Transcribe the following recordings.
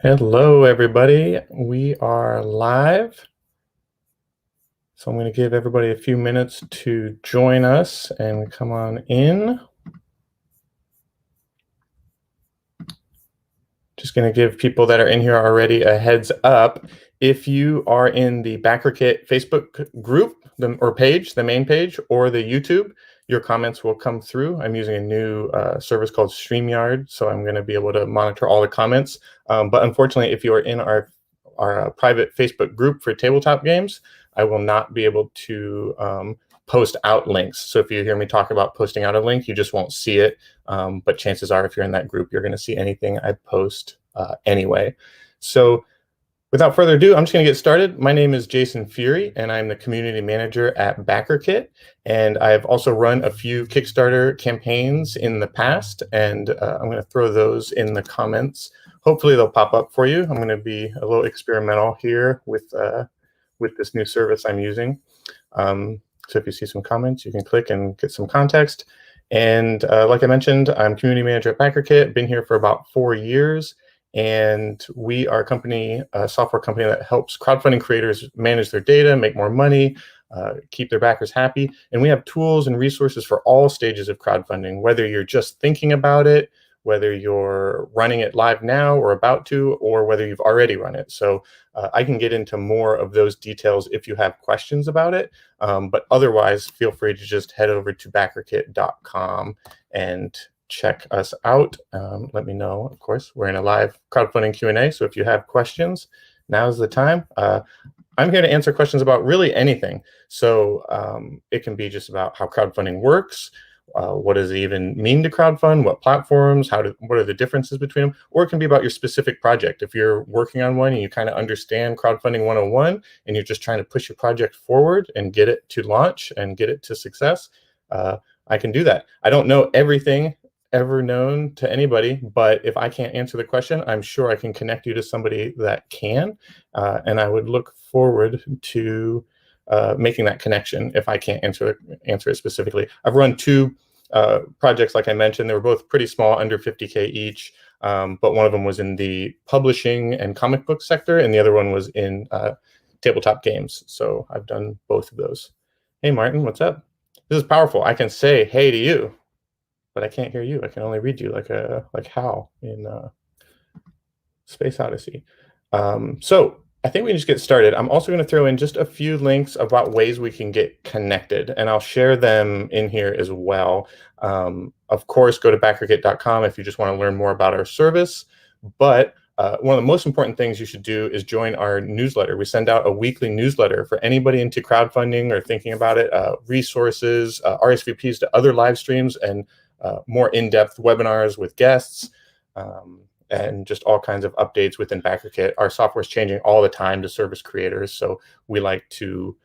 Hello, everybody. We are live. So I'm going to give everybody a few minutes to join us and come on in. Just going to give people that are in here already a heads up. If you are in the BackerKit Facebook group or page, the main page, or the YouTube, your comments will come through. I'm using a new service called StreamYard, so I'm going to be able to monitor all the comments. But unfortunately, if you are in our private Facebook group for tabletop games, I will not be able to post out links. So if you hear me talk about posting out a link, you just won't see it. But chances are, if you're in that group, you're going to see anything I post anyway. So without further ado, I'm just going to get started. My name is Jason Furie, and I'm the community manager at BackerKit. And I've also run a few Kickstarter campaigns in the past, and I'm going to throw those in the comments. Hopefully they'll pop up for you. I'm going to be a little experimental here with this new service I'm using. So if you see some comments, you can click and get some context. And like I mentioned, I'm community manager at BackerKit. Been here for about 4 years. And we are a software company that helps crowdfunding creators manage their data, make more money, keep their backers happy. And we have tools and resources for all stages of crowdfunding, whether you're just thinking about it, whether you're running it live now or about to, or whether you've already run it. So I can get into more of those details if you have questions about it. But otherwise, feel free to just head over to backerkit.com and check us out. Let me know, of course. We're in a live crowdfunding Q&A, so if you have questions, now's the time. I'm here to answer questions about really anything. So it can be just about how crowdfunding works, what does it even mean to crowdfund, what platforms, what are the differences between them, or it can be about your specific project. If you're working on one and you kind of understand crowdfunding 101 and you're just trying to push your project forward and get it to launch and get it to success, I can do that. I don't know everything ever known to anybody, but if I can't answer the question, I'm sure I can connect you to somebody that can, and I would look forward to making that connection if I can't answer it specifically. I've run 2 projects, like I mentioned. They were both pretty small, under 50K each, but one of them was in the publishing and comic book sector, and the other one was in tabletop games. So I've done both of those. Hey, Martin, what's up? This is powerful. I can say hey to you, but I can't hear you. I can only read you like Hal in Space Odyssey. So I think we can just get started. I'm also going to throw in just a few links about ways we can get connected, and I'll share them in here as well. Of course, go to backerkit.com if you just want to learn more about our service. But one of the most important things you should do is join our newsletter. We send out a weekly newsletter for anybody into crowdfunding or thinking about it, resources, RSVPs to other live streams, and more in-depth webinars with guests, and just all kinds of updates within BackerKit. Our software is changing all the time to service creators, so we like to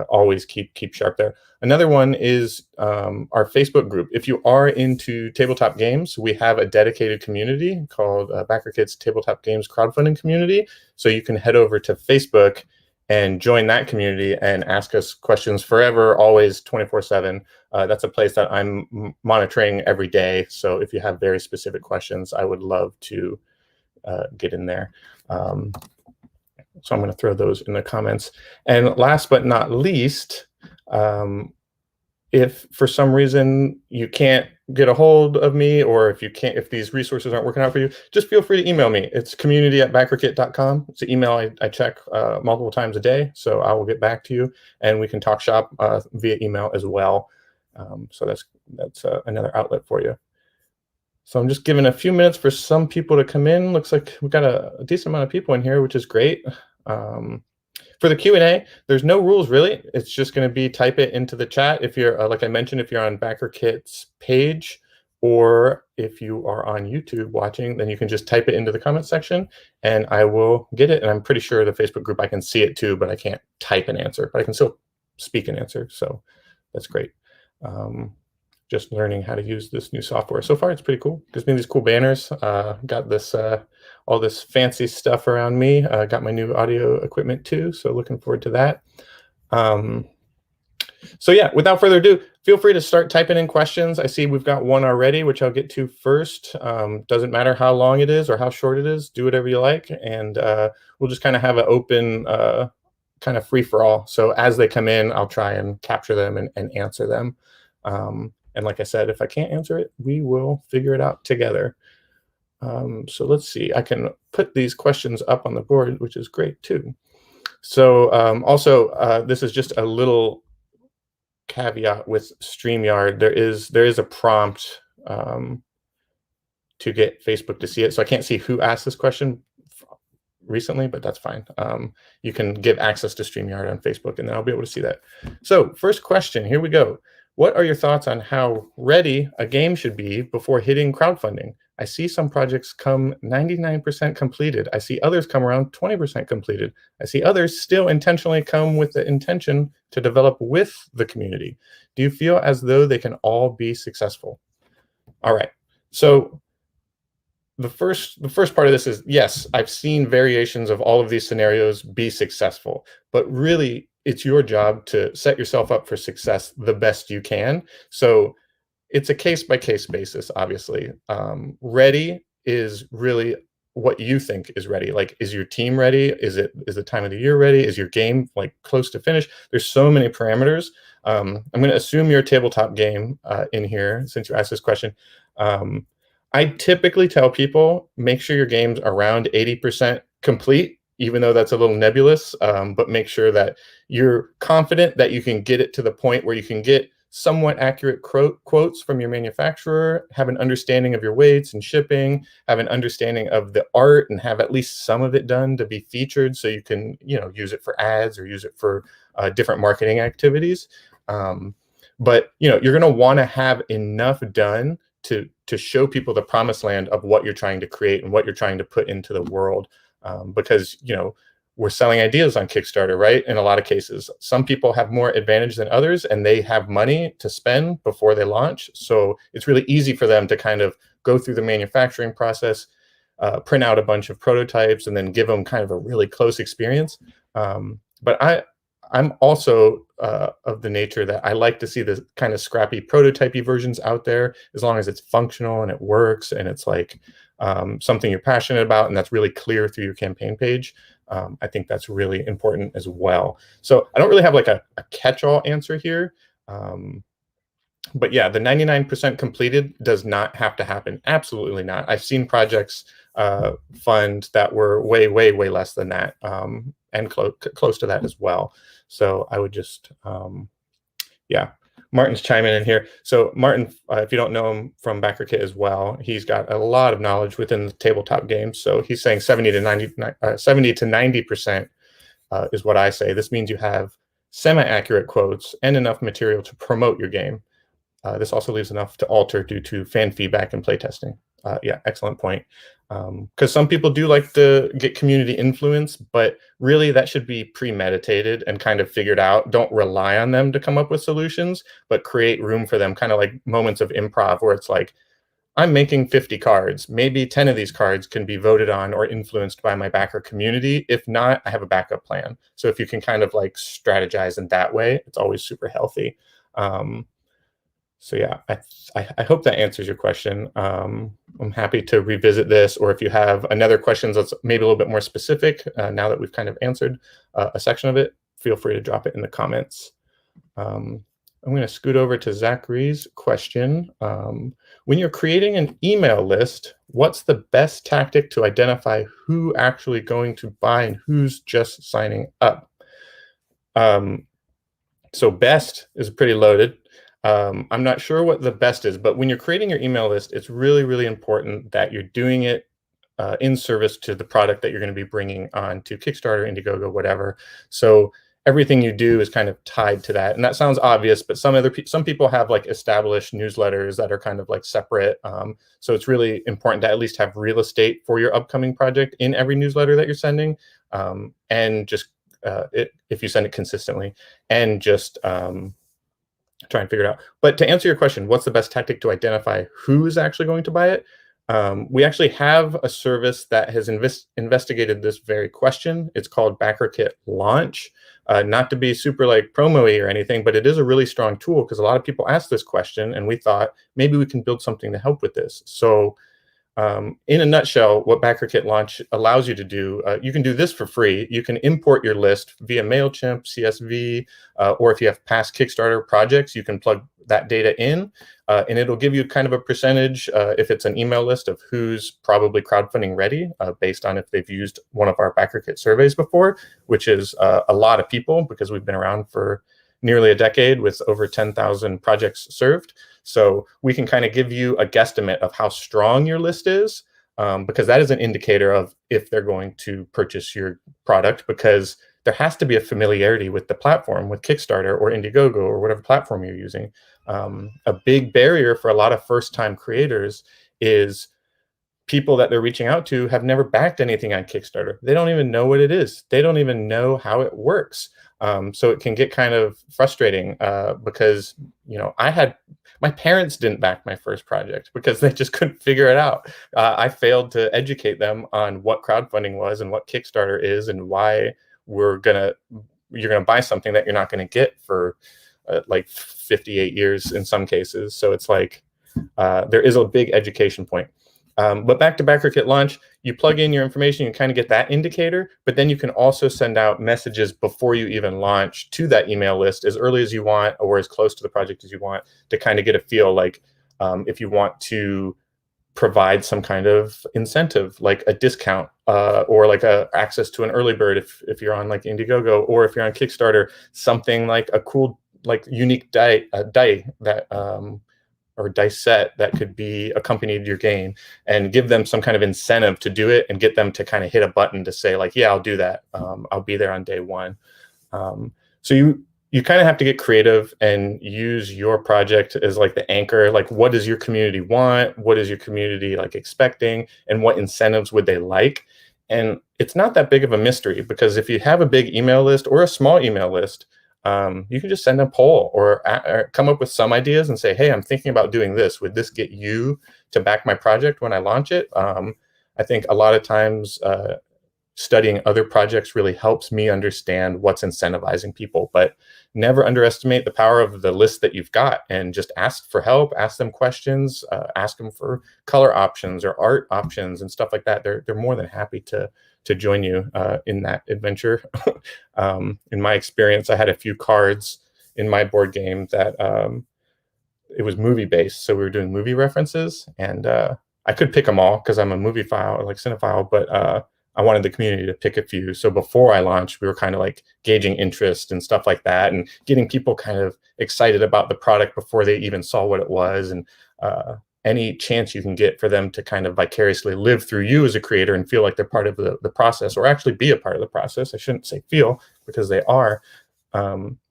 always keep sharp there. Another one is our Facebook group. If you are into tabletop games, we have a dedicated community called BackerKit's Tabletop Games Crowdfunding Community. So you can head over to Facebook and join that community and ask us questions forever, always 24/7. That's a place that I'm monitoring every day. So if you have very specific questions, I would love to get in there. So I'm going to throw those in the comments. And last but not least, if for some reason you can't get a hold of me, or if these resources aren't working out for you, just feel free to email me. It's community@backerkit.com. It's an email I check multiple times a day, so I will get back to you, and we can talk shop via email as well. So that's another outlet for you. So I'm just giving a few minutes for some people to come in. Looks like we've got a decent amount of people in here, which is great. For the Q&A, there's no rules really. It's just going to be type it into the chat. If you're, like I mentioned, if you're on BackerKit's page, or if you are on YouTube watching, then you can just type it into the comment section and I will get it. And I'm pretty sure the Facebook group, I can see it too, but I can't type an answer, but I can still speak an answer. So that's great. Just learning how to use this new software. So far, it's pretty cool. Gives me these cool banners. Got this all this fancy stuff around me. Got my new audio equipment too, so looking forward to that. So yeah, without further ado, feel free to start typing in questions. I see we've got one already, which I'll get to first. Doesn't matter how long it is or how short it is. Do whatever you like, and we'll just kind of have an open kind of free for all. So as they come in, I'll try and capture them and answer them. And like I said, if I can't answer it, we will figure it out together. So let's see. I can put these questions up on the board, which is great too. So also, this is just a little caveat with StreamYard. There is a prompt to get Facebook to see it. So I can't see who asked this question recently, but that's fine. You can give access to StreamYard on Facebook, and then I'll be able to see that. So first question, here we go. What are your thoughts on how ready a game should be before hitting crowdfunding? I see some projects come 99% completed. I see others come around 20% completed. I see others still intentionally come with the intention to develop with the community. Do you feel as though they can all be successful? All right. So the first part of this is, yes, I've seen variations of all of these scenarios be successful, but really it's your job to set yourself up for success the best you can. So it's a case-by-case basis, obviously. Ready is really what you think is ready. Like, is your team ready? Is the time of the year ready? Is your game like close to finish? There's so many parameters. I'm going to assume you're a tabletop game in here, since you asked this question. I typically tell people, make sure your game's around 80% complete, even though that's a little nebulous, but make sure that you're confident that you can get it to the point where you can get somewhat accurate quotes from your manufacturer, have an understanding of your weights and shipping, have an understanding of the art, and have at least some of it done to be featured so you can, use it for ads or use it for different marketing activities. But you're going to want to have enough done to show people the promised land of what you're trying to create and what you're trying to put into the world. Because we're selling ideas on Kickstarter, right? In a lot of cases, some people have more advantage than others, and they have money to spend before they launch. So it's really easy for them to kind of go through the manufacturing process, print out a bunch of prototypes, and then give them kind of a really close experience. But I'm also of the nature that I like to see the kind of scrappy prototypey versions out there, as long as it's functional and it works and it's like something you're passionate about and that's really clear through your campaign page. I think that's really important as well. So I don't really have like a catch-all answer here. But yeah, the 99% completed does not have to happen. Absolutely not. I've seen projects fund that were way, way, way less than that, and close to that as well. So I would just, yeah. Martin's chiming in here. So Martin, if you don't know him from BackerKit as well, he's got a lot of knowledge within the tabletop games. So he's saying 70 to 90% is what I say. This means you have semi-accurate quotes and enough material to promote your game. This also leaves enough to alter due to fan feedback and playtesting. Yeah, excellent point. Because some people do like to get community influence, but really that should be premeditated and kind of figured out. Don't rely on them to come up with solutions, but create room for them, kind of like moments of improv where it's like, I'm making 50 cards. Maybe 10 of these cards can be voted on or influenced by my backer community. If not, I have a backup plan. So if you can kind of like strategize in that way, it's always super healthy. So yeah, I hope that answers your question. I'm happy to revisit this, or if you have another question that's maybe a little bit more specific, now that we've kind of answered a section of it, feel free to drop it in the comments. I'm going to scoot over to Zachary's question. When you're creating an email list, what's the best tactic to identify who actually going to buy and who's just signing up? So best is pretty loaded. I'm not sure what the best is, but when you're creating your email list, it's really, really important that you're doing it in service to the product that you're going to be bringing on to Kickstarter, Indiegogo, whatever. So everything you do is kind of tied to that. And that sounds obvious, but some people have like established newsletters that are kind of like separate. So it's really important to at least have real estate for your upcoming project in every newsletter that you're sending. And just if you send it consistently, and just try and figure it out. But to answer your question, what's the best tactic to identify who is actually going to buy it? We actually have a service that has investigated this very question. It's called BackerKit Launch. Not to be super like promo-y or anything, but it is a really strong tool because a lot of people ask this question, and we thought maybe we can build something to help with this. So in a nutshell, what BackerKit Launch allows you to do, you can do this for free. You can import your list via MailChimp, CSV, or if you have past Kickstarter projects, you can plug that data in, and it'll give you kind of a percentage if it's an email list of who's probably crowdfunding ready based on if they've used one of our BackerKit surveys before, which is a lot of people because we've been around for nearly a decade with over 10,000 projects served. So we can kind of give you a guesstimate of how strong your list is, because that is an indicator of if they're going to purchase your product, because there has to be a familiarity with the platform, with Kickstarter or Indiegogo or whatever platform you're using. A big barrier for a lot of first-time creators is people that they're reaching out to have never backed anything on Kickstarter. They don't even know what it is. They don't even know how it works. So it can get kind of frustrating because, you know, my parents didn't back my first project because they just couldn't figure it out. I failed to educate them on what crowdfunding was and what Kickstarter is and why you're gonna buy something that you're not gonna get for like 58 years in some cases. So it's like there is a big education point. But back to BackerKit Launch, you plug in your information, you kind of get that indicator, but then you can also send out messages before you even launch to that email list as early as you want or as close to the project as you want to kind of get a feel like if you want to provide some kind of incentive, like a discount or like access to an early bird if you're on like Indiegogo, or if you're on Kickstarter, something like a cool, like unique die that or dice set that could be accompanied to your game, and give them some kind of incentive to do it and get them to kind of hit a button to say like, yeah, I'll do that. I'll be there on day one. So you kind of have to get creative and use your project as like the anchor. Like, what does your community want? What is your community like expecting? And what incentives would they like? And it's not that big of a mystery, because if you have a big email list or a small email list, you can just send a poll or come up with some ideas and say, hey, I'm thinking about doing this. Would this get you to back my project when I launch it? I think a lot of times studying other projects really helps me understand what's incentivizing people, but never underestimate the power of the list that you've got, and just ask for help, ask them questions, ask them for color options or art options and stuff like that. They're more than happy to join you in that adventure. In my experience, I had a few cards in my board game that it was movie based. So we were doing movie references, and I could pick them all because I'm a movie file, like cinephile, but I wanted the community to pick a few. So before I launched, we were kind of like gauging interest and stuff like that, and getting people kind of excited about the product before they even saw what it was. And any chance you can get for them to kind of vicariously live through you as a creator and feel like they're part of the process, or actually be a part of the process. I shouldn't say feel, because they are,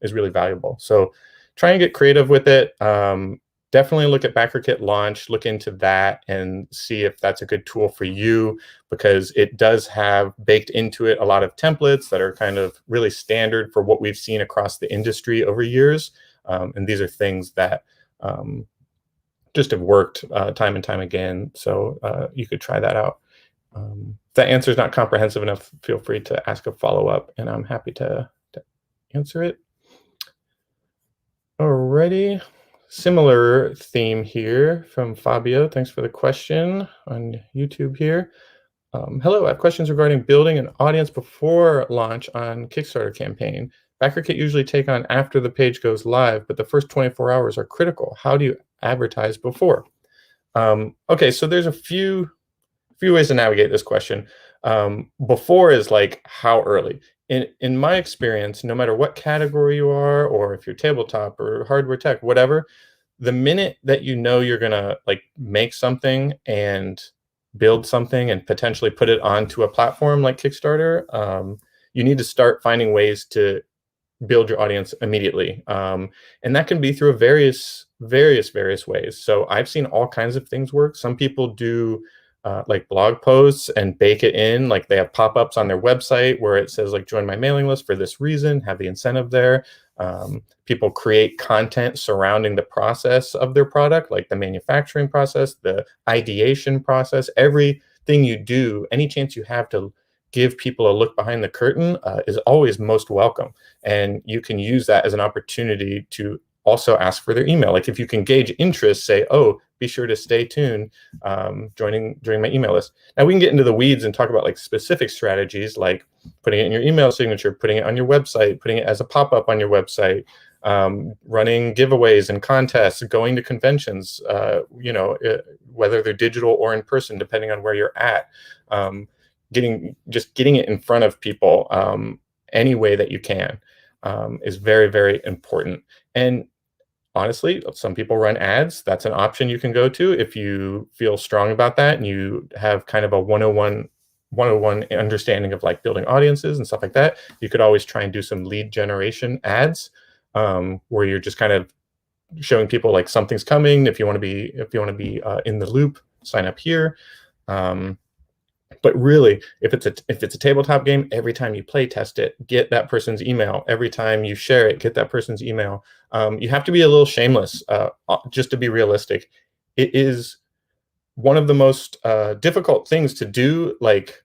is really valuable. So try and get creative with it. Definitely look at BackerKit Launch, look into that and see if that's a good tool for you, because it does have baked into it a lot of templates that are kind of really standard for what we've seen across the industry over years. And these are things that just have worked time and time again. So you could try that out. If that answer is not comprehensive enough, feel free to ask a follow-up, and I'm happy to answer it. Alrighty. Similar theme here from Fabio. Thanks for the question on YouTube here. Hello, I have questions regarding building an audience before launch on Kickstarter campaign. BackerKit usually take on after the page goes live, but the first 24 hours are critical. How do you advertise before? Okay, so there's a few ways to navigate this question. Before is like how early. In my experience, no matter what category you are, or if you're tabletop or hardware tech, whatever, the minute that you know you're gonna like make something and build something and potentially put it onto a platform like Kickstarter, you need to start finding ways to build your audience immediately. And that can be through various ways. So I've seen all kinds of things work. Some people do like blog posts and bake it in, like they have pop-ups on their website where it says like, join my mailing list for this reason, have the incentive there. People create content surrounding the process of their product, like the manufacturing process, the ideation process. Everything you do, any chance you have to give people a look behind the curtain is always most welcome. And you can use that as an opportunity to also ask for their email. Like if you can gauge interest, say, oh, be sure to stay tuned, joining my email list. Now we can get into the weeds and talk about like specific strategies, like putting it in your email signature, putting it on your website, putting it as a pop-up on your website, running giveaways and contests, going to conventions, whether they're digital or in person, depending on where you're at. Getting it in front of people any way that you can is very, very important. And honestly, some people run ads. That's an option you can go to if you feel strong about that and you have kind of a 101 understanding of like building audiences and stuff like that. You could always try and do some lead generation ads where you're just kind of showing people like something's coming. If you want to be in the loop, sign up here. But really, if it's a tabletop game, every time you play test it, get that person's email. Every time you share it, get that person's email. You have to be a little shameless, just to be realistic. It is one of the most difficult things to do, like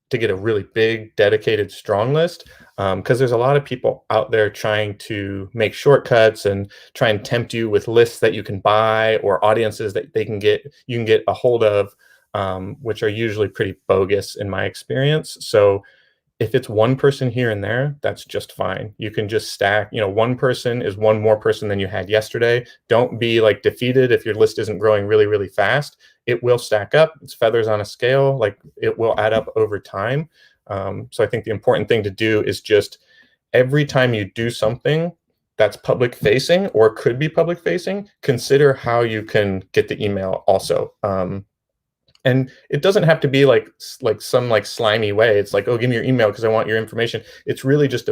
to get a really big, dedicated, strong list, because there's a lot of people out there trying to make shortcuts and try and tempt you with lists that you can buy or audiences that you can get a hold of. Which are usually pretty bogus in my experience. So if it's one person here and there, that's just fine. You can just stack, one person is one more person than you had yesterday. Don't be like defeated if your list isn't growing really, really fast. It will stack up. It's feathers on a scale. Like it will add up over time. So I think the important thing to do is just every time you do something that's public facing or could be public facing, consider how you can get the email also. And it doesn't have to be like some like slimy way. It's like, oh, give me your email because I want your information. It's really just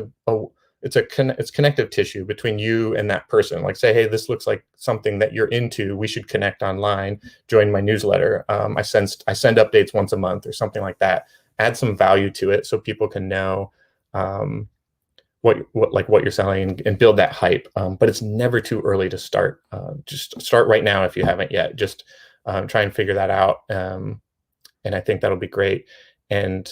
it's connective tissue between you and that person. Like say, hey, this looks like something that you're into. We should connect online. Join my newsletter. I send updates once a month or something like that. Add some value to it so people can know what you're selling and build that hype. But it's never too early to start. Just start right now if you haven't yet. Just try and figure that out. And I think that'll be great. And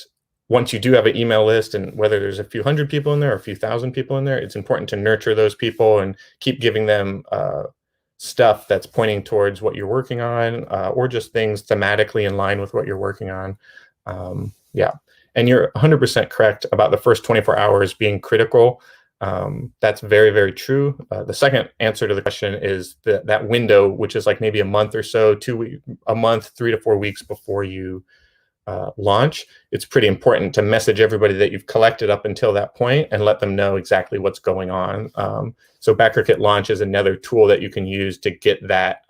once you do have an email list, and whether there's a few hundred people in there or a few thousand people in there, it's important to nurture those people and keep giving them stuff that's pointing towards what you're working on, or just things thematically in line with what you're working on. Yeah. And you're 100% correct about the first 24 hours being critical. That's very, very true. The second answer to the question is that window, which is like maybe a month or so, a month, 3 to 4 weeks before you launch. It's pretty important to message everybody that you've collected up until that point and let them know exactly what's going on. So BackerKit Launch is another tool that you can use to get that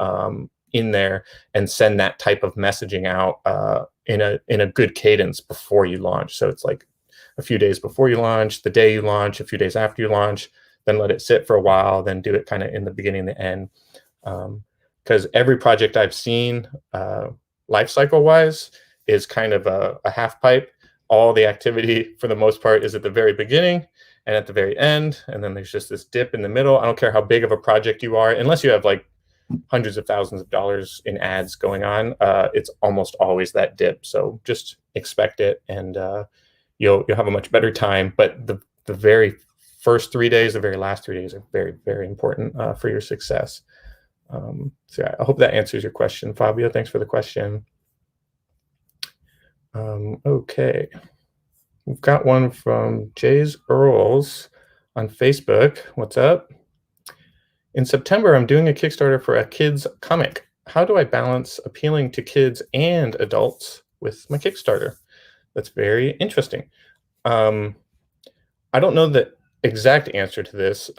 in there and send that type of messaging out in a good cadence before you launch. So it's like a few days before you launch, the day you launch, a few days after you launch, then let it sit for a while, then do it kind of in the beginning and the end. Because every project I've seen life cycle wise is kind of a half pipe. All the activity for the most part is at the very beginning and at the very end. And then there's just this dip in the middle. I don't care how big of a project you are, unless you have like hundreds of thousands of dollars in ads going on, it's almost always that dip. So just expect it, and you'll have a much better time. But the very first 3 days, the very last 3 days are very, very important for your success. So yeah, I hope that answers your question, Fabio. Thanks for the question. Okay, we've got one from Jay's Earls on Facebook. What's up? In September, I'm doing a Kickstarter for a kids comic. How do I balance appealing to kids and adults with my Kickstarter? That's very interesting. I don't know the exact answer to this,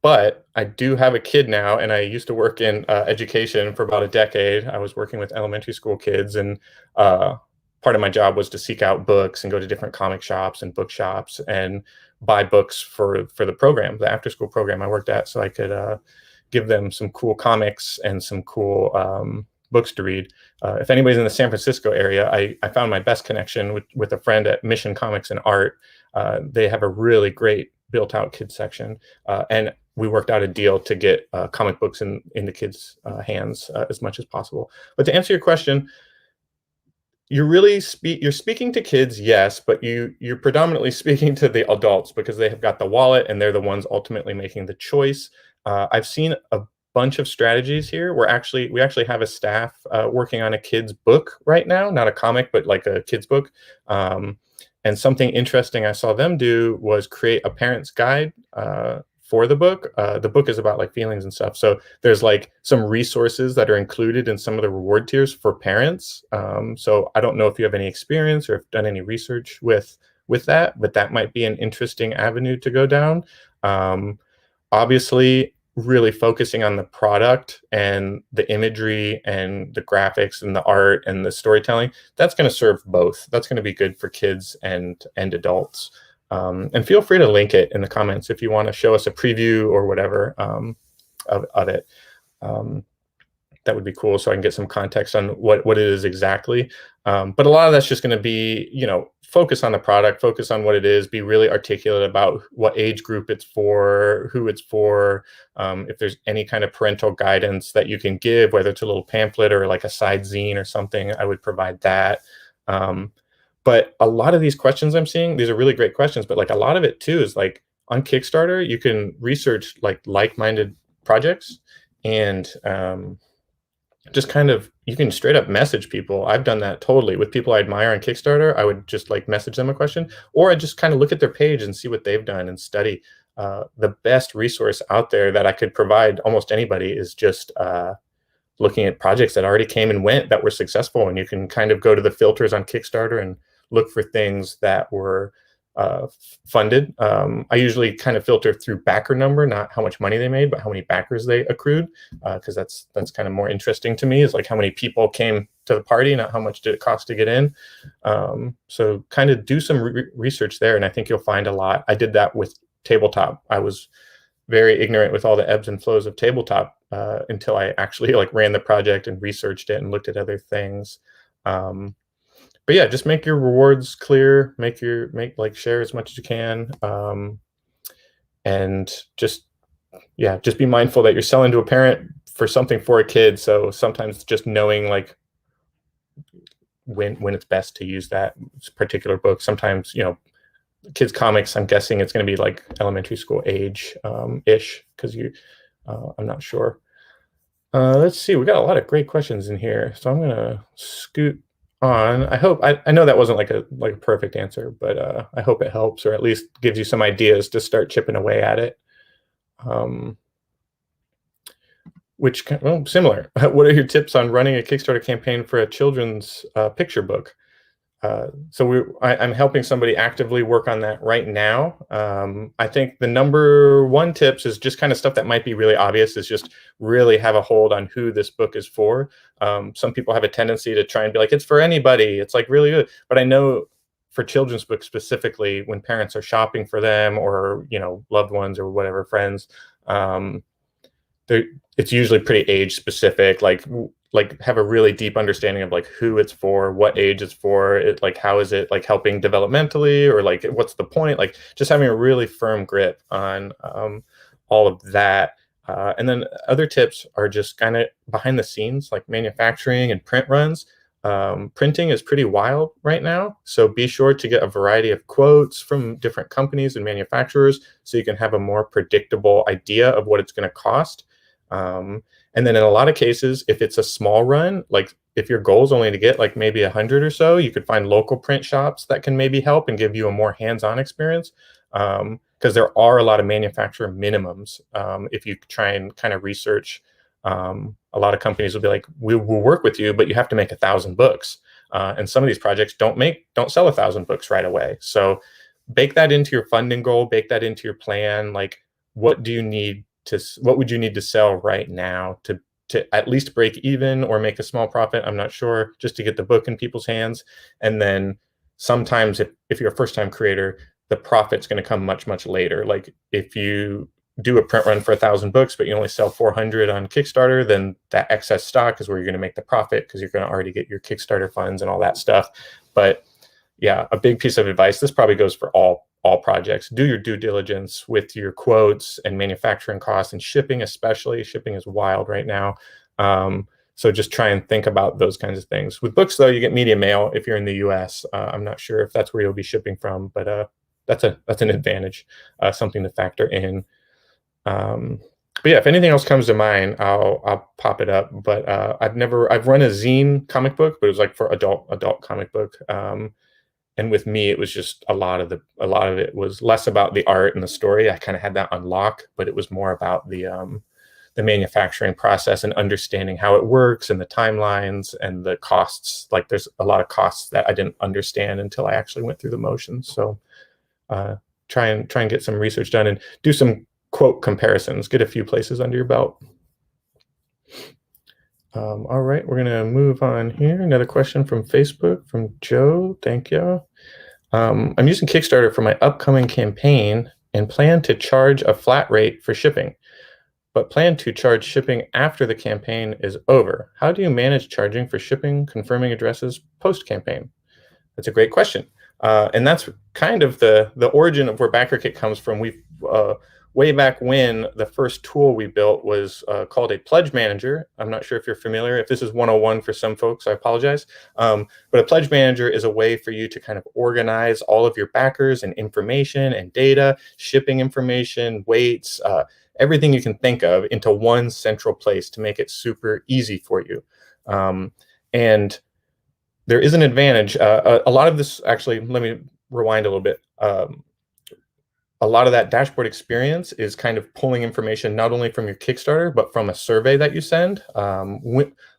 but I do have a kid now, and I used to work in education for about a decade. I was working with elementary school kids, and part of my job was to seek out books and go to different comic shops and bookshops and buy books for the program, the after school program I worked at, so I could give them some cool comics and some cool books to read. If anybody's in the San Francisco area, I found my best connection with a friend at Mission Comics and Art. They have a really great built out kids section, and we worked out a deal to get comic books in the kids' hands as much as possible. But to answer your question, you're speaking to kids, yes, but you're predominantly speaking to the adults because they have got the wallet and they're the ones ultimately making the choice. I've seen a bunch of strategies here. We actually have a staff working on a kid's book right now, not a comic, but like a kid's book. And something interesting I saw them do was create a parent's guide for the book. The book is about like feelings and stuff. So there's like some resources that are included in some of the reward tiers for parents. So I don't know if you have any experience or have done any research with that, but that might be an interesting avenue to go down. Obviously, really focusing on the product and the imagery and the graphics and the art and the storytelling, that's going to serve both. That's going to be good for kids and adults. And feel free to link it in the comments if you want to show us a preview or whatever of it. That would be cool, so I can get some context on what it is exactly. But a lot of that's just going to be, focus on the product, focus on what it is, be really articulate about what age group it's for, who it's for. If there's any kind of parental guidance that you can give, whether it's a little pamphlet or like a side zine or something, I would provide that. But a lot of these questions I'm seeing, these are really great questions, but like a lot of it too is like on Kickstarter, you can research like-minded projects and just kind of, you can straight up message people. I've done that totally with people I admire on Kickstarter. I would just like message them a question, or I just kind of look at their page and see what they've done and study. The best resource out there that I could provide almost anybody is just looking at projects that already came and went that were successful. And you can kind of go to the filters on Kickstarter and look for things that were funded. I usually kind of filter through backer number, not how much money they made, but how many backers they accrued, because that's kind of more interesting to me, is like how many people came to the party, not how much did it cost to get in. So kind of do some research there, and I think you'll find a lot. I did that with tabletop. I was very ignorant with all the ebbs and flows of tabletop until I actually like ran the project and researched it and looked at other things. But yeah, just make your rewards clear, share as much as you can. And just be mindful that you're selling to a parent for something for a kid. So sometimes just knowing like when it's best to use that particular book. Sometimes, kids comics, I'm guessing it's going to be like elementary school age ish, because I'm not sure. Let's see, we got a lot of great questions in here, so I'm gonna scoot on. I know that wasn't like a perfect answer, but I hope it helps, or at least gives you some ideas to start chipping away at it. Similar. What are your tips on running a Kickstarter campaign for a children's picture book? So I'm helping somebody actively work on that right now. I think the number one tips is just kind of stuff that might be really obvious, is just really have a hold on who this book is for. Some people have a tendency to try and be like, it's for anybody. It's like really good. But I know for children's books specifically, when parents are shopping for them, or, loved ones or whatever, friends, it's usually pretty age specific, like have a really deep understanding of like who it's for, what age it's for, how is it like helping developmentally, or like what's the point, like just having a really firm grip on all of that. And then other tips are just kind of behind the scenes, like manufacturing and print runs. Printing is pretty wild right now, so be sure to get a variety of quotes from different companies and manufacturers so you can have a more predictable idea of what it's going to cost. And then in a lot of cases, if it's a small run, like if your goal is only to get like maybe 100 or so, you could find local print shops that can maybe help and give you a more hands-on experience. Because there are a lot of manufacturer minimums. If you try and kind of research, a lot of companies will be like, we'll work with you, but you have to make 1,000 books. And some of these projects don't sell 1,000 books right away. So bake that into your funding goal, bake that into your plan. Like, what would you need to sell right now to at least break even or make a small profit? I'm not sure, just to get the book in people's hands. And then sometimes if you're a first-time creator, the profit's going to come much, much later. Like if you do a print run for 1,000 books, but you only sell 400 on Kickstarter, then that excess stock is where you're going to make the profit, because you're going to already get your Kickstarter funds and all that stuff. But yeah, a big piece of advice, this probably goes for all projects. Do your due diligence with your quotes and manufacturing costs, and shipping especially. Shipping is wild right now. So just try and think about those kinds of things. With books, though, you get media mail if you're in the US. I'm not sure if that's where you'll be shipping from, but that's an advantage, something to factor in. But yeah, if anything else comes to mind, I'll pop it up. But I've run a zine comic book, but it was like for adult comic book. And with me, it was just a lot of it was less about the art and the story. I kind of had that on lock, but it was more about the manufacturing process and understanding how it works and the timelines and the costs. Like there's a lot of costs that I didn't understand until I actually went through the motions. So try and get some research done and do some quote comparisons, get a few places under your belt. All right, we're gonna move on here. Another question from Facebook from Joe. Thank you. I'm using Kickstarter for my upcoming campaign and plan to charge a flat rate for shipping, but plan to charge shipping after the campaign is over. How do you manage charging for shipping, confirming addresses post-campaign? That's a great question. And that's kind of the origin of where BackerKit comes from. We've way back when, the first tool we built was called a pledge manager. I'm not sure if you're familiar. If this is 101 for some folks, I apologize. But a pledge manager is a way for you to kind of organize all of your backers and information and data, shipping information, weights, everything you can think of into one central place to make it super easy for you. And there is an advantage. A lot of this, actually, let me rewind a little bit. A lot of that dashboard experience is kind of pulling information not only from your Kickstarter, but from a survey that you send.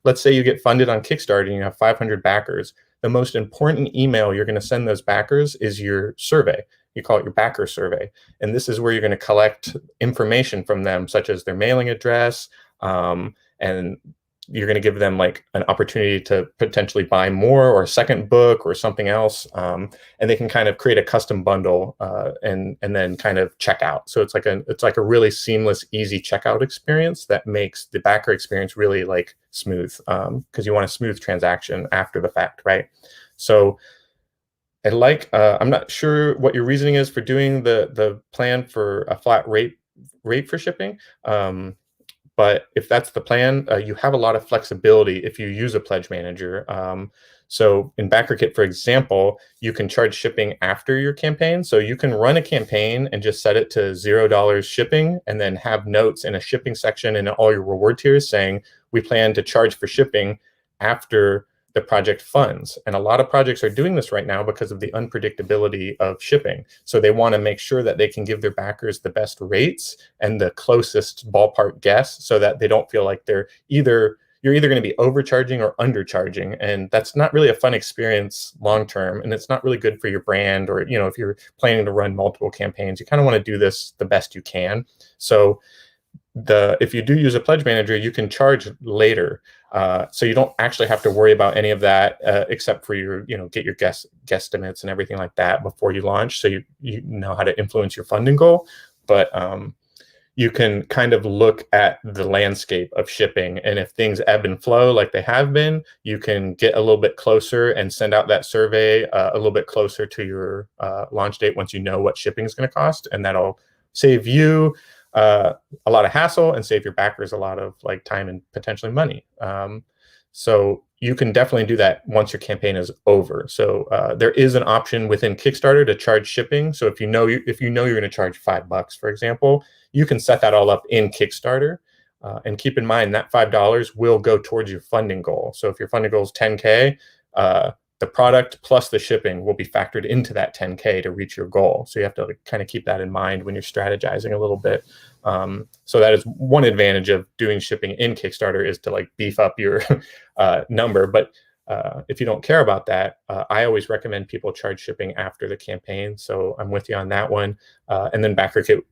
Let's say you get funded on Kickstarter and you have 500 backers. The most important email you're going to send those backers is your survey. You call it your backer survey. And this is where you're going to collect information from them, such as their mailing address, and you're going to give them like an opportunity to potentially buy more or a second book or something else. And they can kind of create a custom bundle and then kind of check out. So it's like a really seamless, easy checkout experience that makes the backer experience really like smooth, because you want a smooth transaction after the fact, right? So I'm not sure what your reasoning is for doing the plan for a flat rate for shipping. But if that's the plan, you have a lot of flexibility if you use a pledge manager. So in BackerKit, for example, you can charge shipping after your campaign. So you can run a campaign and just set it to $0 shipping, and then have notes in a shipping section in all your reward tiers saying, we plan to charge for shipping after the project funds. And a lot of projects are doing this right now because of the unpredictability of shipping. So they want to make sure that they can give their backers the best rates and the closest ballpark guess, so that they don't feel like you're either going to be overcharging or undercharging. And that's not really a fun experience long term. And it's not really good for your brand, or, if you're planning to run multiple campaigns, you kind of want to do this the best you can. So if you do use a pledge manager, you can charge later. So you don't actually have to worry about any of that, except for get your guesstimates and everything like that before you launch. So you know how to influence your funding goal, but you can kind of look at the landscape of shipping, and if things ebb and flow like they have been, you can get a little bit closer and send out that survey a little bit closer to your launch date once you know what shipping is going to cost, and that'll save you a lot of hassle and save your backers a lot of like time and potentially money. So you can definitely do that once your campaign is over. So there is an option within Kickstarter to charge shipping. So if you know you're going to charge $5, for example, you can set that all up in Kickstarter. And keep in mind that $5 will go towards your funding goal. So if your funding goal is 10K, the product plus the shipping will be factored into that 10K to reach your goal. So you have to kind of keep that in mind when you're strategizing a little bit. So that is one advantage of doing shipping in Kickstarter, is to like beef up your number. But if you don't care about that, I always recommend people charge shipping after the campaign. So I'm with you on that one. And then BackerKit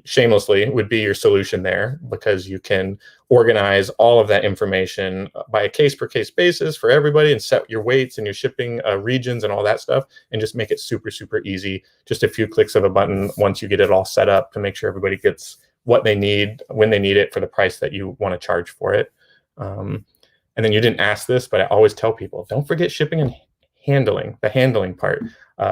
shamelessly would be your solution there, because you can organize all of that information by a case per case basis for everybody, and set your weights and your shipping regions and all that stuff, and just make it super, super easy. Just a few clicks of a button once you get it all set up to make sure everybody gets what they need when they need it for the price that you want to charge for it. And then you didn't ask this, but I always tell people, don't forget shipping and the handling part.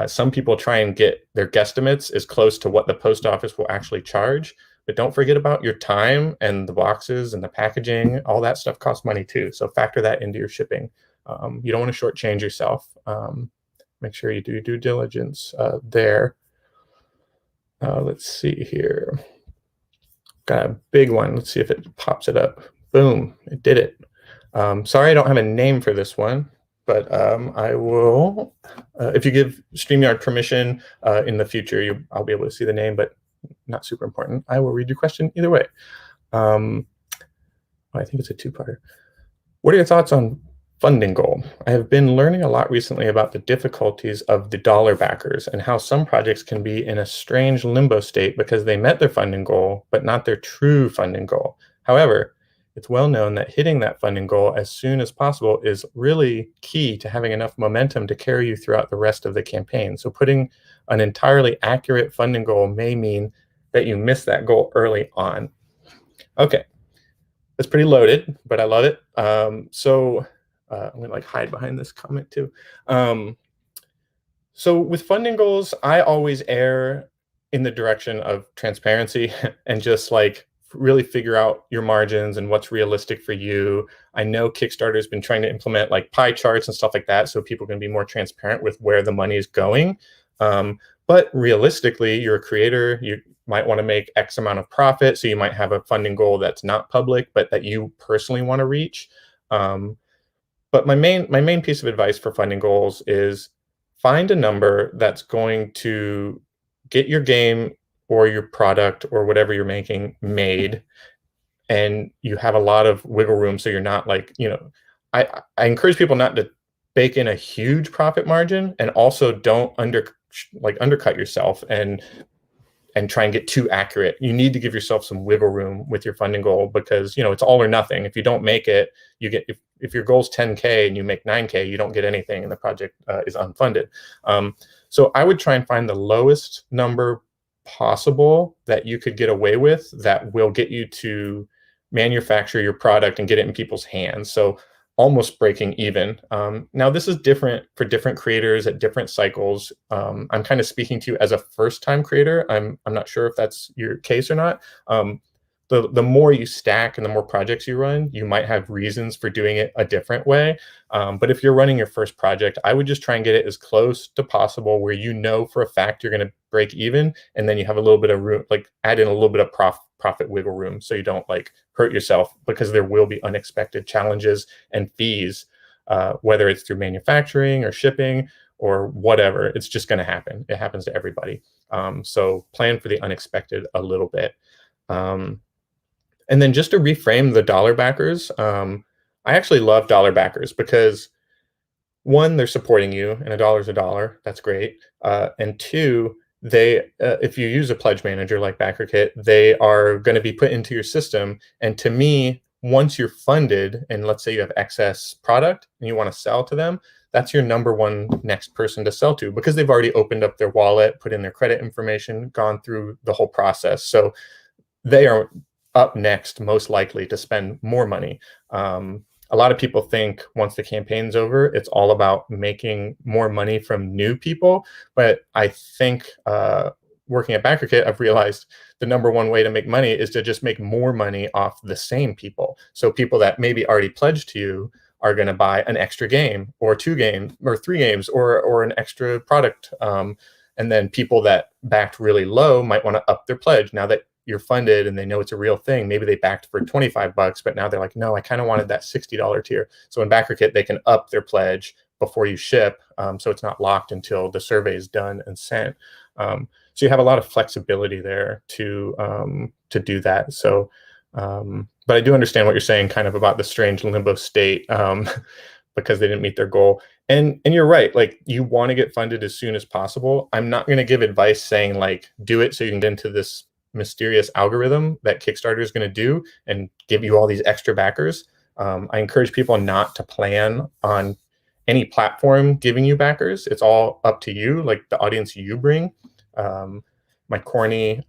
Some people try and get their guesstimates as close to what the post office will actually charge, but don't forget about your time and the boxes and the packaging. All that stuff costs money too. So factor that into your shipping. You don't want to shortchange yourself. Make sure you do due diligence there. Let's see here. Got a big one. Let's see if it pops it up. Boom, it did it. Sorry, I don't have a name for this one, but I will, if you give StreamYard permission in the future, I'll be able to see the name, but not super important. I will read your question either way. I think it's a two-parter. What are your thoughts on funding goal? I have been learning a lot recently about the difficulties of the dollar backers and how some projects can be in a strange limbo state because they met their funding goal, but not their true funding goal. However, it's well known that hitting that funding goal as soon as possible is really key to having enough momentum to carry you throughout the rest of the campaign. So putting an entirely accurate funding goal may mean that you miss that goal early on. Okay, that's pretty loaded, but I love it. I'm gonna like hide behind this comment too. So with funding goals, I always err in the direction of transparency and just like really figure out your margins and what's realistic for you. I know Kickstarter's been trying to implement like pie charts and stuff like that so people can be more transparent with where the money is going. But realistically, you're a creator, you might want to make X amount of profit. So you might have a funding goal that's not public, but that you personally want to reach. But my main piece of advice for funding goals is find a number that's going to get your game or your product or whatever you're making made, and you have a lot of wiggle room. So you're not like, I encourage people not to bake in a huge profit margin, and also don't undercut yourself and try and get too accurate. You need to give yourself some wiggle room with your funding goal, because it's all or nothing. If you don't make it, you get, if your goal's 10K and you make 9K, you don't get anything and the project is unfunded. So I would try and find the lowest number possible that you could get away with that will get you to manufacture your product and get it in people's hands. So almost breaking even. Now this is different for different creators at different cycles. I'm kind of speaking to you as a first-time creator. I'm not sure if that's your case or not. The more you stack and the more projects you run, you might have reasons for doing it a different way. But if you're running your first project, I would just try and get it as close to possible where for a fact you're going to break even, and then you have a little bit of room, like add in a little bit of profit wiggle room, so you don't like hurt yourself, because there will be unexpected challenges and fees, whether it's through manufacturing or shipping or whatever. It's just going to happen. It happens to everybody. So plan for the unexpected a little bit. And then just to reframe the dollar backers, I actually love dollar backers because, one, they're supporting you, and a dollar's a dollar. That's great. And two, they, if you use a pledge manager like BackerKit, they are going to be put into your system. And to me, once you're funded, and let's say you have excess product and you want to sell to them, that's your number one next person to sell to, because they've already opened up their wallet, put in their credit information, gone through the whole process. So they are up next, most likely, to spend more money. A lot of people think once the campaign's over, it's all about making more money from new people. But I think working at BackerKit, I've realized the number one way to make money is to just make more money off the same people. So people that maybe already pledged to you are going to buy an extra game or 2 games or 3 games or an extra product. And then people that backed really low might want to up their pledge now that you're funded and they know it's a real thing. Maybe they backed for $25, but now they're like, no, I kind of wanted that $60 tier. So in BackerKit, they can up their pledge before you ship. So it's not locked until the survey is done and sent. So you have a lot of flexibility there to do that. So, but I do understand what you're saying kind of about the strange limbo state because they didn't meet their goal. And you're right, like you want to get funded as soon as possible. I'm not going to give advice saying like, do it so you can get into this mysterious algorithm that Kickstarter is going to do and give you all these extra backers. I encourage people not to plan on any platform giving you backers. It's all up to you, like the audience you bring. My corny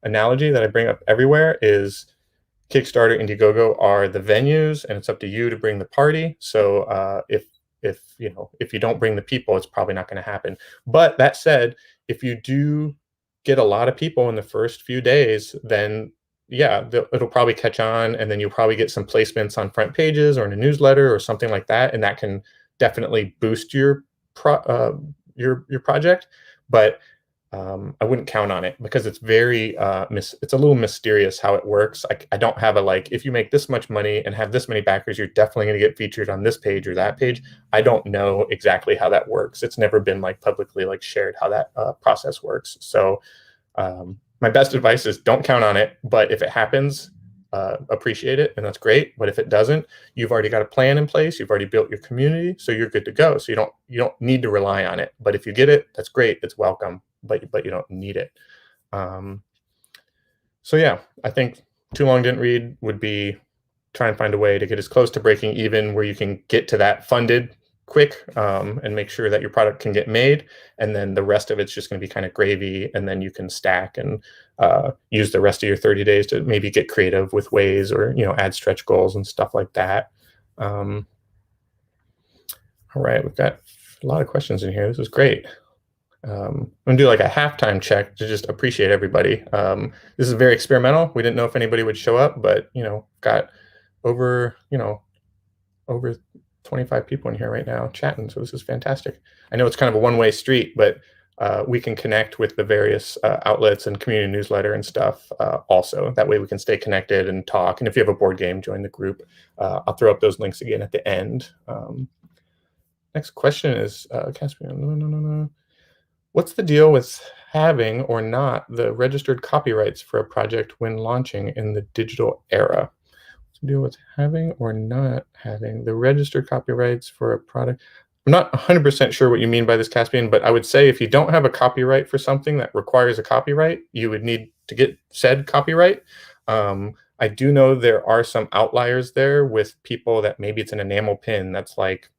analogy that I bring up everywhere is Kickstarter, Indiegogo are the venues, and it's up to you to bring the party. So if if if you don't bring the people, it's probably not going to happen. But that said, if you do get a lot of people in the first few days, then yeah, it'll probably catch on, and then you'll probably get some placements on front pages or in a newsletter or something like that, and that can definitely boost your your project. But I wouldn't count on it because it's very it's a little mysterious how it works. I don't have a like, if you make this much money and have this many backers, you're definitely going to get featured on this page or that page. I don't know exactly how that works. It's never been like publicly like shared how that process works. So my best advice is don't count on it, but if it happens, appreciate it, and that's great. But if it doesn't, you've already got a plan in place. You've already built your community, so you're good to go. So you don't need to rely on it. But if you get it, that's great. It's welcome, but you don't need it. So yeah, I think too long didn't read would be try and find a way to get as close to breaking even where you can get to that funded quick and make sure that your product can get made, and then the rest of it's just going to be kind of gravy, and then you can stack and use the rest of your 30 days to maybe get creative with ways, or add stretch goals and stuff like that. All right, we've got a lot of questions in here. This is great. I'm gonna do like a halftime check to just appreciate everybody. This is very experimental. We didn't know if anybody would show up, but got over 25 people in here right now chatting, so this is fantastic. I know it's kind of a one-way street, but we can connect with the various outlets and community newsletter and stuff also. That way we can stay connected and talk, and if you have a board game, join the group. I'll throw up those links again at the end. Next question is, Caspian, what's the deal with having or not the registered copyrights for a project when launching in the digital era? To deal with having or not having the registered copyrights for a product. I'm not 100% sure what you mean by this, Caspian, but I would say if you don't have a copyright for something that requires a copyright, you would need to get said copyright. I do know there are some outliers there with people that maybe it's an enamel pin that's like,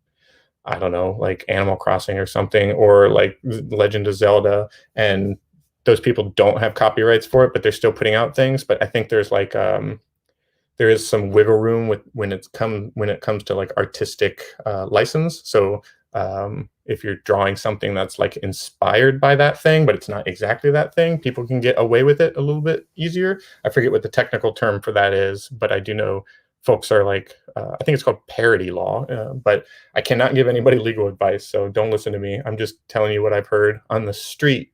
I don't know, like Animal Crossing or something, or like Legend of Zelda, and those people don't have copyrights for it, but they're still putting out things. But I think there's like there is some wiggle room with when it comes to like artistic license. So if you're drawing something that's like inspired by that thing, but it's not exactly that thing, people can get away with it a little bit easier. I forget what the technical term for that is, but I do know folks are like, I think it's called parody law, but I cannot give anybody legal advice, so don't listen to me. I'm just telling you what I've heard on the street.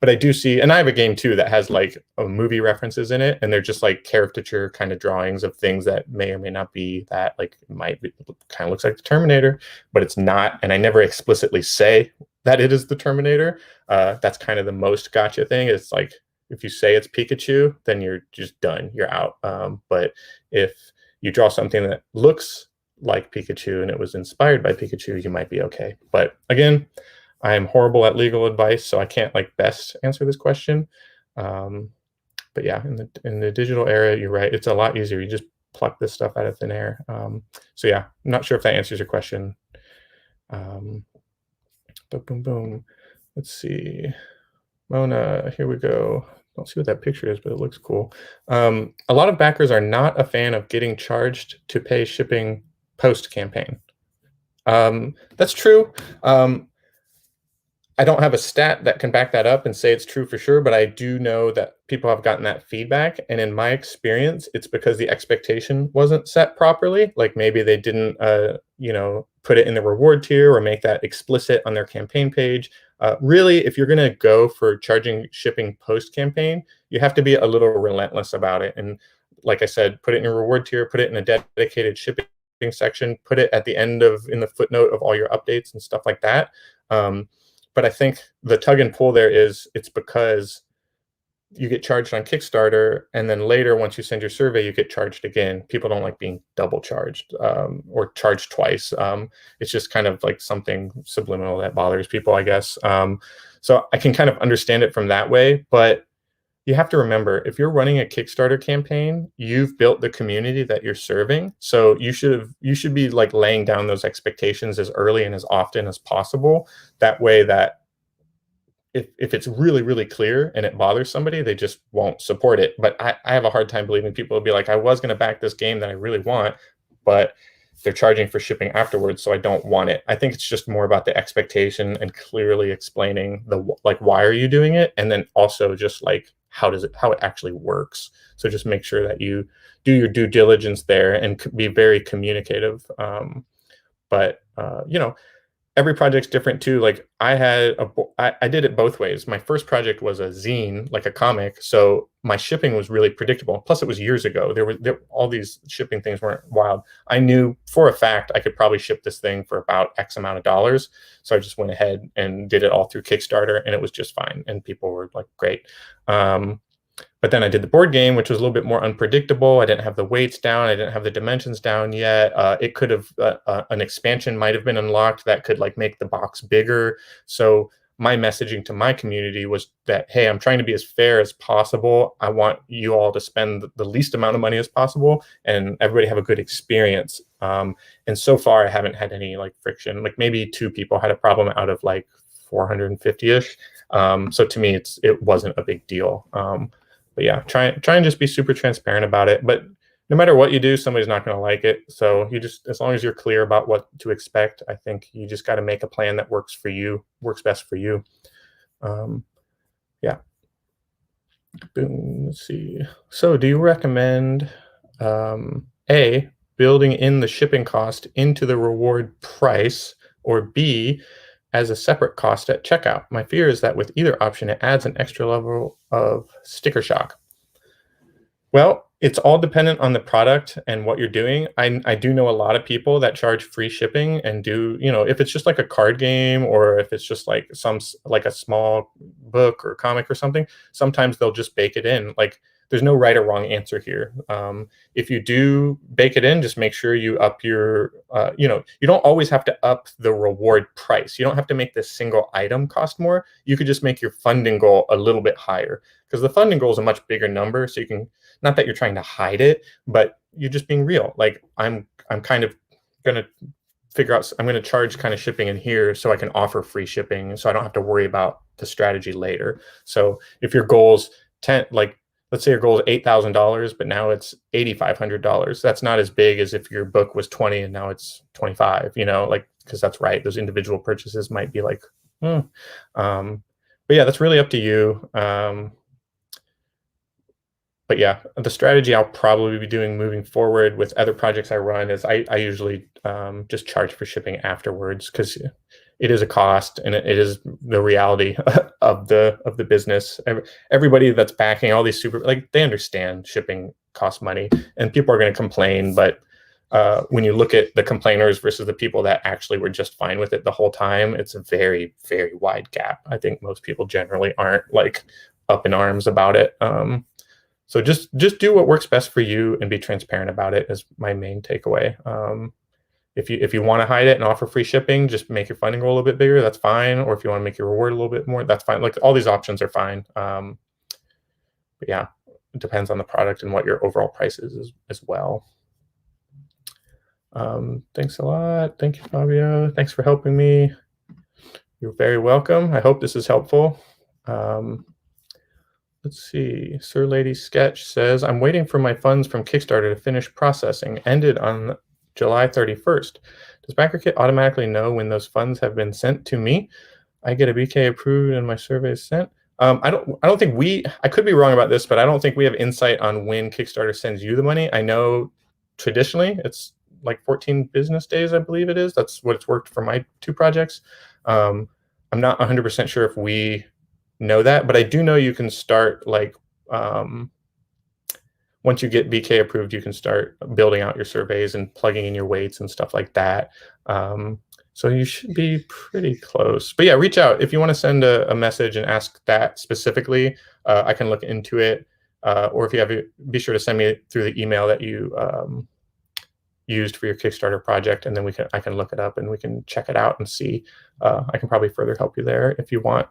But I do see, and I have a game too that has like movie references in it, and they're just like caricature kind of drawings of things that may or may not be that. Like it might be, kind of looks like the Terminator, but it's not. And I never explicitly say that it is the Terminator. That's kind of the most gotcha thing. It's like if you say it's Pikachu, then you're just done. You're out. But if you draw something that looks like Pikachu and it was inspired by Pikachu, you might be okay. But again, I am horrible at legal advice, so I can't like best answer this question. But yeah, in the digital era, you're right. It's a lot easier. You just pluck this stuff out of thin air. So yeah, I'm not sure if that answers your question. But boom, boom. Let's see. Mona, here we go. Don't see what that picture is, but it looks cool. A lot of backers are not a fan of getting charged to pay shipping post-campaign. That's true. I don't have a stat that can back that up and say it's true for sure, but I do know that people have gotten that feedback. And in my experience, it's because the expectation wasn't set properly. Like maybe they didn't, put it in the reward tier or make that explicit on their campaign page. Really, if you're going to go for charging shipping post-campaign, you have to be a little relentless about it. And like I said, put it in your reward tier, put it in a dedicated shipping section, put it at the end in the footnote of all your updates and stuff like that. But I think the tug and pull there is it's because you get charged on Kickstarter, and then later, once you send your survey, you get charged again. People don't like being double charged or charged twice. It's just kind of like something subliminal that bothers people, I guess. So I can kind of understand it from that way, but you have to remember, if you're running a Kickstarter campaign, you've built the community that you're serving. So you should be like laying down those expectations as early and as often as possible. That way that if it's really, really clear and it bothers somebody, they just won't support it. But I have a hard time believing people will be like, I was going to back this game that I really want, but they're charging for shipping afterwards, so I don't want it. I think it's just more about the expectation and clearly explaining like why are you doing it, and then also just like how it actually works. So just make sure that you do your due diligence there and be very communicative. But every project's different too. Like I did it both ways. My first project was a zine, like a comic. So my shipping was really predictable. Plus it was years ago. All these shipping things weren't wild. I knew for a fact I could probably ship this thing for about X amount of dollars. So I just went ahead and did it all through Kickstarter, and it was just fine. And people were like, great. But then I did the board game, which was a little bit more unpredictable. I didn't have the weights down. I didn't have the dimensions down yet. It could have an expansion might have been unlocked that could like make the box bigger. So my messaging to my community was that, hey, I'm trying to be as fair as possible. I want you all to spend the least amount of money as possible and everybody have a good experience. And so far, I haven't had any like friction. Like maybe 2 people had a problem out of like 450-ish. So to me, it wasn't a big deal. But yeah, try and just be super transparent about it. But no matter what you do, somebody's not going to like it. So as long as you're clear about what to expect, I think you just got to make a plan that works for you, works best for you. Yeah. Boom. Let's see. So do you recommend A, building in the shipping cost into the reward price, or B, as a separate cost at checkout? My fear is that with either option, it adds an extra level of sticker shock. Well, it's all dependent on the product and what you're doing. I do know a lot of people that charge free shipping and do, if it's just like a card game or if it's just like like a small book or comic or something, sometimes they'll just bake it in. Like there's no right or wrong answer here. If you do bake it in, just make sure you up your, you don't always have to up the reward price. You don't have to make this single item cost more. You could just make your funding goal a little bit higher, because the funding goal is a much bigger number. So you can, not that you're trying to hide it, but you're just being real. Like I'm kind of going to figure out, I'm going to charge kind of shipping in here so I can offer free shipping, so I don't have to worry about the strategy later. So if your goal's let's say your goal is $8,000, but now it's $8,500. That's not as big as if your book was 20 and now it's 25, because that's right. Those individual purchases might be like, but yeah, that's really up to you. But yeah, the strategy I'll probably be doing moving forward with other projects I run is I usually just charge for shipping afterwards, because it is a cost and it is the reality of the business. Everybody that's backing all these they understand shipping costs money, and people are going to complain. But when you look at the complainers versus the people that actually were just fine with it the whole time, it's a very, very wide gap. I think most people generally aren't like up in arms about it. So just do what works best for you and be transparent about it is my main takeaway. If you want to hide it and offer free shipping, just make your funding goal a little bit bigger. That's fine. Or if you want to make your reward a little bit more, that's fine. Like all these options are fine. But yeah, it depends on the product and what your overall price is as well. Thanks a lot. Thank you, Fabio. Thanks for helping me. You're very welcome. I hope this is helpful. Let's see. Sir Lady Sketch says, I'm waiting for my funds from Kickstarter to finish processing. Ended on July 31st. Does BackerKit automatically know when those funds have been sent to me? I get a BK approved and my survey is sent. I don't think I could be wrong about this, but I don't think we have insight on when Kickstarter sends you the money. I know traditionally it's like 14 business days, I believe it is. That's what it's worked for my 2 projects. I'm not 100% sure if we know that, but I do know you can start once you get BK approved, you can start building out your surveys and plugging in your weights and stuff like that. So you should be pretty close. But yeah, reach out if you want to send a message and ask that specifically. I can look into it, or if you have be sure to send me through the email that you used for your Kickstarter project, and then I can look it up and we can check it out and see. I can probably further help you there if you want.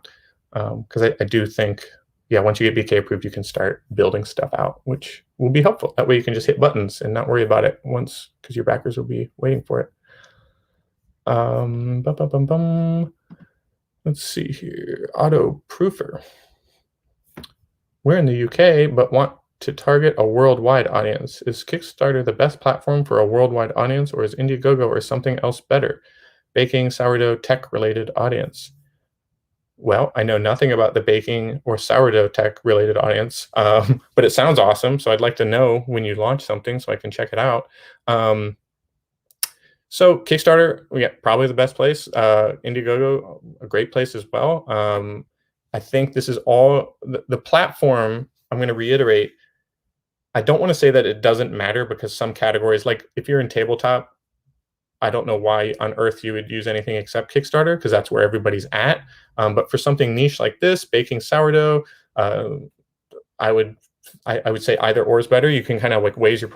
Because I do think, yeah, once you get BK approved, you can start building stuff out, which will be helpful. That way you can just hit buttons and not worry about it once, because your backers will be waiting for it. Let's see here. Auto Proofer. We're in the UK, but want to target a worldwide audience. Is Kickstarter the best platform for a worldwide audience, or is Indiegogo or something else better? Baking, sourdough, tech-related audience. Well, I know nothing about the baking or sourdough tech-related audience, but it sounds awesome, so I'd like to know when you launch something so I can check it out. So Kickstarter, yeah, probably the best place. Indiegogo, a great place as well. I think this is all the platform. I'm going to reiterate. I don't want to say that it doesn't matter, because some categories, like if you're in tabletop, I don't know why on earth you would use anything except Kickstarter, because that's where everybody's at. But for something niche like this, baking sourdough, uh, I would I would say either or is better. You can kind of like weigh the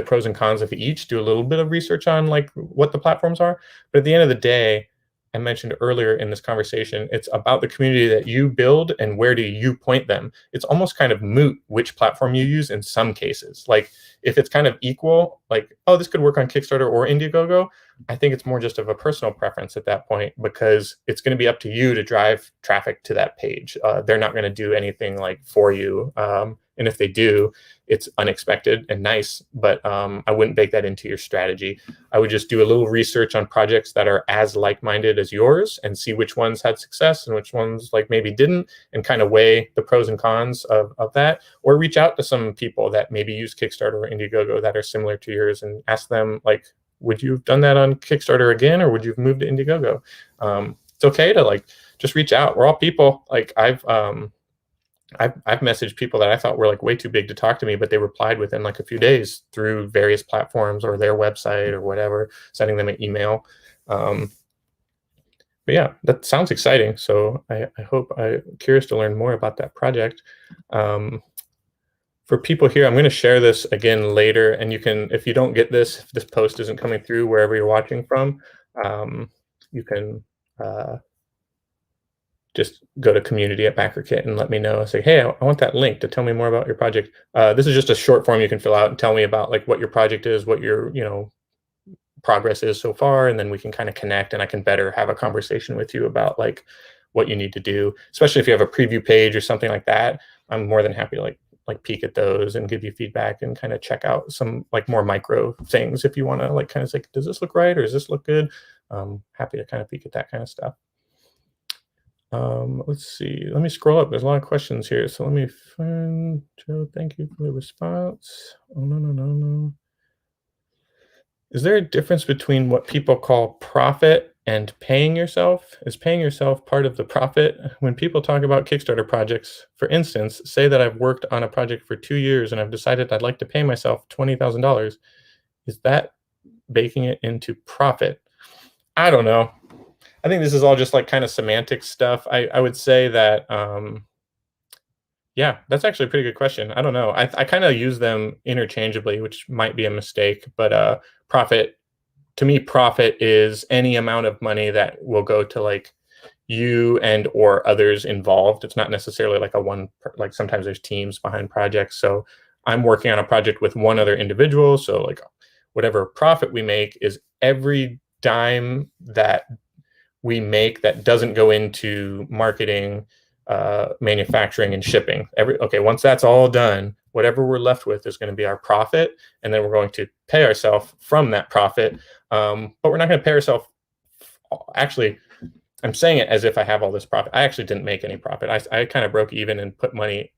pros and cons of each, do a little bit of research on like what the platforms are. But at the end of the day, I mentioned earlier in this conversation, it's about the community that you build and where do you point them. It's almost kind of moot which platform you use in some cases. Like if it's kind of equal, like, oh, this could work on Kickstarter or Indiegogo, I think it's more just of a personal preference at that point, because it's going to be up to you to drive traffic to that page. They're not going to do anything like for you. And if they do, it's unexpected and nice, but I wouldn't bake that into your strategy. I would just do a little research on projects that are as like-minded as yours and see which ones had success and which ones like maybe didn't, and kind of weigh the pros and cons of that, or reach out to some people that maybe use Kickstarter or Indiegogo that are similar to yours and ask them, like, would you have done that on Kickstarter again, or would you have moved to Indiegogo? It's okay to like just reach out. We're all people. Like I've messaged people that I thought were like way too big to talk to me, but they replied within like a few days through various platforms or their website or whatever, sending them an email. But yeah, that sounds exciting. So I hope I'm curious to learn more about that project. For people here, I'm going to share this again later, and you can, if you don't get this, if this post isn't coming through wherever you're watching from, you can just go to community at BackerKit and let me know. Say, hey, I want that link to tell me more about your project. This is just a short form you can fill out and tell me about like what your project is, what your progress is so far, and then we can kind of connect, and I can better have a conversation with you about like what you need to do. Especially if you have a preview page or something like that, I'm more than happy to like peek at those and give you feedback and kind of check out some like more micro things if you want to like kind of say, does this look right or does this look good? Happy to kind of peek at that kind of stuff. Let's see. Let me scroll up. There's a lot of questions here. So let me find Joe. Thank you for the response. Oh, no. Is there a difference between what people call profit and paying yourself? Is paying yourself part of the profit? When people talk about Kickstarter projects, for instance, say that I've worked on a project for 2 years and I've decided I'd like to pay myself $20,000. Is that baking it into profit? I don't know. I think this is all just like kind of semantic stuff. I would say that, yeah, that's actually a pretty good question. I don't know. I kind of use them interchangeably, which might be a mistake, but profit, to me, profit is any amount of money that will go to like you and or others involved. It's not necessarily like like sometimes there's teams behind projects. So I'm working on a project with one other individual. So like whatever profit we make is every dime that we make that doesn't go into marketing, manufacturing, and shipping. Once that's all done, whatever we're left with is going to be our profit, and then we're going to pay ourselves from that profit. But we're not going to pay ourselves. Actually, I'm saying it as if I have all this profit. I actually didn't make any profit. I kind of broke even and put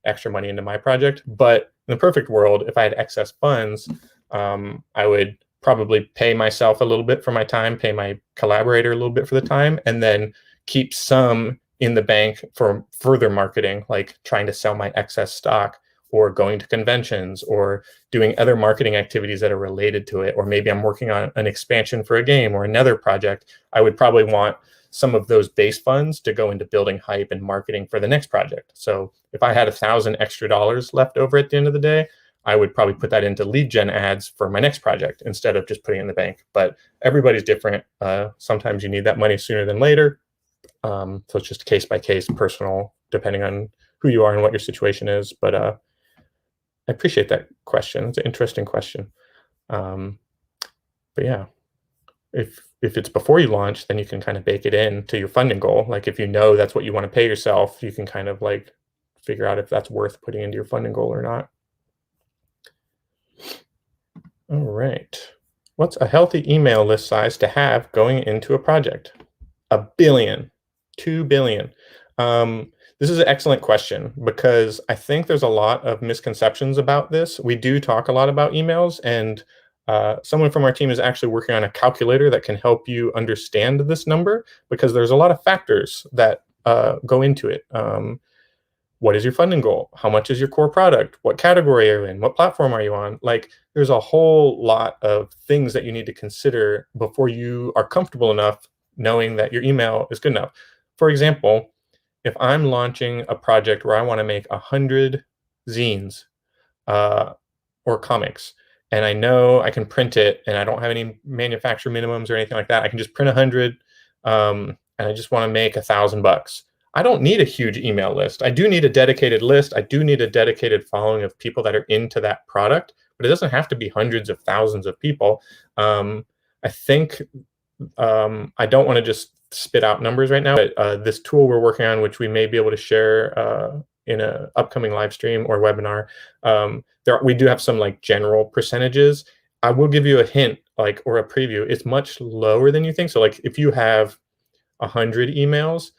extra money into my project. But in the perfect world, if I had excess funds, I would probably pay myself a little bit for my time, pay my collaborator a little bit for the time, and then keep some in the bank for further marketing, like trying to sell my excess stock or going to conventions or doing other marketing activities that are related to it. Or maybe I'm working on an expansion for a game or another project. I would probably want some of those base funds to go into building hype and marketing for the next project. So if I had $1,000 extra left over at the end of the day, I would probably put that into lead gen ads for my next project instead of just putting it in the bank. But everybody's different. Sometimes you need that money sooner than later. So it's just case by case, personal, depending on who you are and what your situation is. But I appreciate that question. It's an interesting question. But yeah, if it's before you launch, then you can kind of bake it in to your funding goal. Like if you know that's what you want to pay yourself, you can kind of like figure out if that's worth putting into your funding goal or not. All right. What's a healthy email list size to have going into a project? 1 billion, 2 billion. This is an excellent question because I think there's a lot of misconceptions about this. We do talk a lot about emails, and someone from our team is actually working on a calculator that can help you understand this number because there's a lot of factors that go into it. What is your funding goal? How much is your core product? What category are you in? What platform are you on? Like, there's a whole lot of things that you need to consider before you are comfortable enough knowing that your email is good enough. For example, if I'm launching a project where I want to make 100 zines uh, or comics, and I know I can print it, and I don't have any manufacturer minimums or anything like that, I can just print 100, and I just want to make $1,000. I don't need a huge email list. I do need a dedicated list. I do need a dedicated following of people that are into that product, but it doesn't have to be hundreds of thousands of people. I think I don't want to just spit out numbers right now, but this tool we're working on, which we may be able to share in an upcoming live stream or webinar, we do have some like general percentages. I will give you a hint, like, or a preview. It's much lower than you think. So like if you have 100 emails,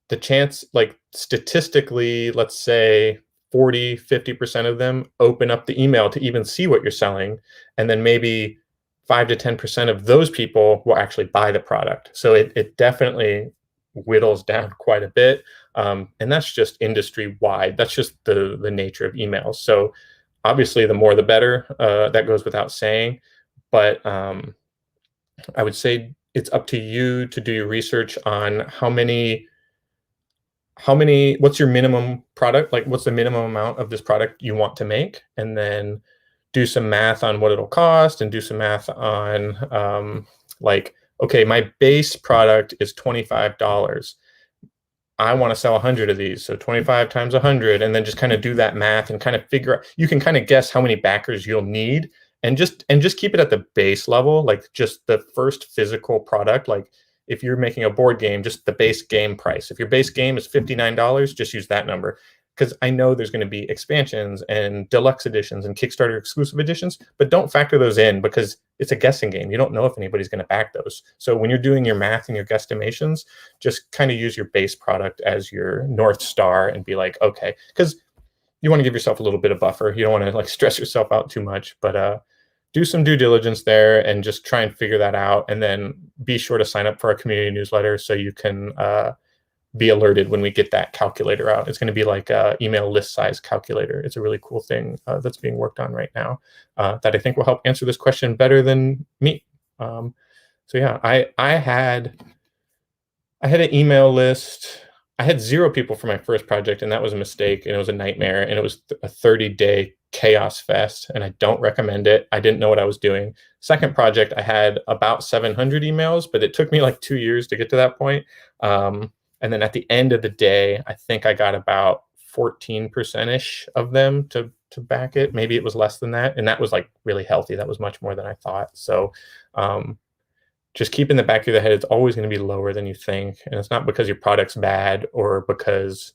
the chance, like statistically, let's say 40-50% of them open up the email to even see what you're selling, and then maybe 5 to 10% of those people will actually buy the product. So it definitely whittles down quite a bit, and that's just industry wide. That's just the nature of emails. So obviously, the more the better. That goes without saying, but I would say it's up to you to do your research on what's your minimum product, like what's the minimum amount of this product you want to make, and then do some math on what it'll cost, and do some math on like, okay, my base product is $25. I want to sell 100 of these, so 25 times 100, and then just kind of do that math and kind of figure out. You can kind of guess how many backers you'll need, and just keep it at the base level, like just the first physical product. Like if you're making a board game, just the base game price. If your base game is $59, just use that number. Because I know there's going to be expansions and deluxe editions and Kickstarter exclusive editions, but don't factor those in because it's a guessing game. You don't know if anybody's going to back those. So when you're doing your math and your guesstimations, just kind of use your base product as your North Star and be like, okay, because you want to give yourself a little bit of buffer. You don't want to like stress yourself out too much, but do some due diligence there and just try and figure that out. And then be sure to sign up for our community newsletter so you can be alerted when we get that calculator out. It's going to be like a email list size calculator. It's a really cool thing that's being worked on right now that I think will help answer this question better than me. So yeah, I had an email list. I had 0 people for my first project, and that was a mistake, and it was a nightmare, and it was a 30-day chaos fest, and I don't recommend it. I didn't know what I was doing. Second project, I had about 700 emails, but it took me like 2 years to get to that point. And then at the end of the day, I think I got about 14%-ish of them to back it. Maybe it was less than that. And that was like really healthy. That was much more than I thought. So just keep in the back of your head, it's always going to be lower than you think. And it's not because your product's bad or because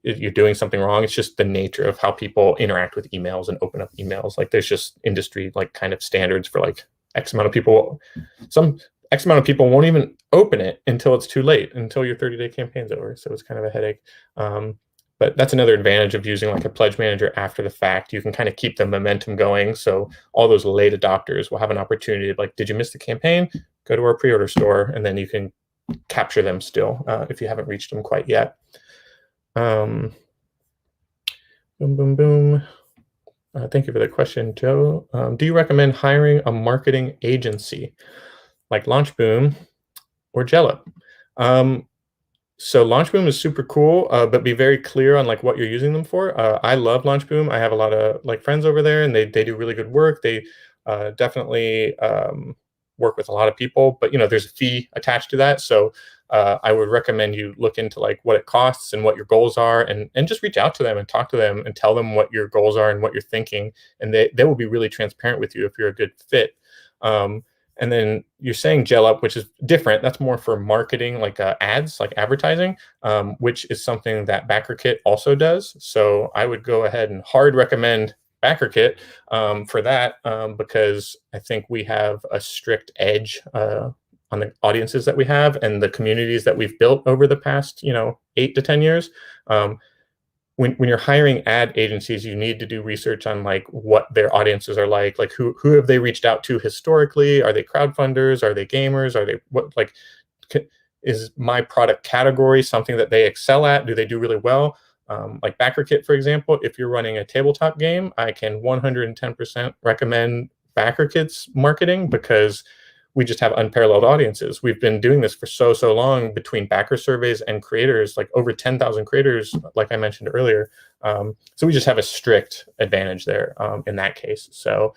you're doing something wrong. It's just the nature of how people interact with emails and open up emails. Like there's just industry like kind of standards for like X amount of people. Some X amount of people won't even open it until it's too late, until your 30-day campaign's over. So it's kind of a headache. But that's another advantage of using like a pledge manager after the fact. You can kind of keep the momentum going. So all those late adopters will have an opportunity to like, did you miss the campaign? Go to our pre-order store, and then you can capture them still if you haven't reached them quite yet. Boom, boom, boom. Thank you for the question, Joe. Do you recommend hiring a marketing agency like LaunchBoom or Jellup? So LaunchBoom is super cool, but be very clear on like what you're using them for. I love LaunchBoom. I have a lot of like friends over there, and they do really good work. They definitely work with a lot of people, but you know, there's a fee attached to that. So I would recommend you look into like what it costs and what your goals are, and just reach out to them and talk to them and tell them what your goals are and what you're thinking. And they will be really transparent with you if you're a good fit. And then you're saying Jellup, which is different. That's more for marketing, like ads, like advertising, which is something that BackerKit also does. So I would go ahead and hard recommend BackerKit for that, because I think we have a strict edge on the audiences that we have and the communities that we've built over the past, 8 to 10 years. Um, when you're hiring ad agencies, you need to do research on like what their audiences are like who have they reached out to historically? Are they crowdfunders? Are they gamers? Are they what like is my product category something that they excel at? Do they do really well? Like BackerKit, for example, if you're running a tabletop game, I can 110% recommend BackerKit's marketing because we just have unparalleled audiences. We've been doing this for so long between backer surveys and creators, like over 10,000 creators, like I mentioned earlier. So we just have a strict advantage there in that case. So,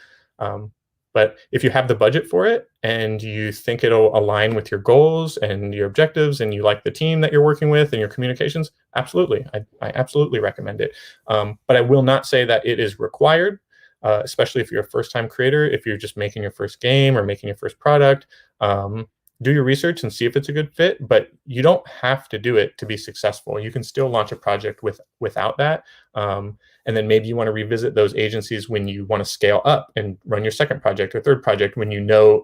but if you have the budget for it and you think it'll align with your goals and your objectives and you like the team that you're working with and your communications, absolutely. I absolutely recommend it. But I will not say that it is required. Especially if you're a first-time creator, if you're just making your first game or making your first product, do your research and see if it's a good fit, but you don't have to do it to be successful. You can still launch a project without that. And then maybe you want to revisit those agencies when you want to scale up and run your second project or third project, when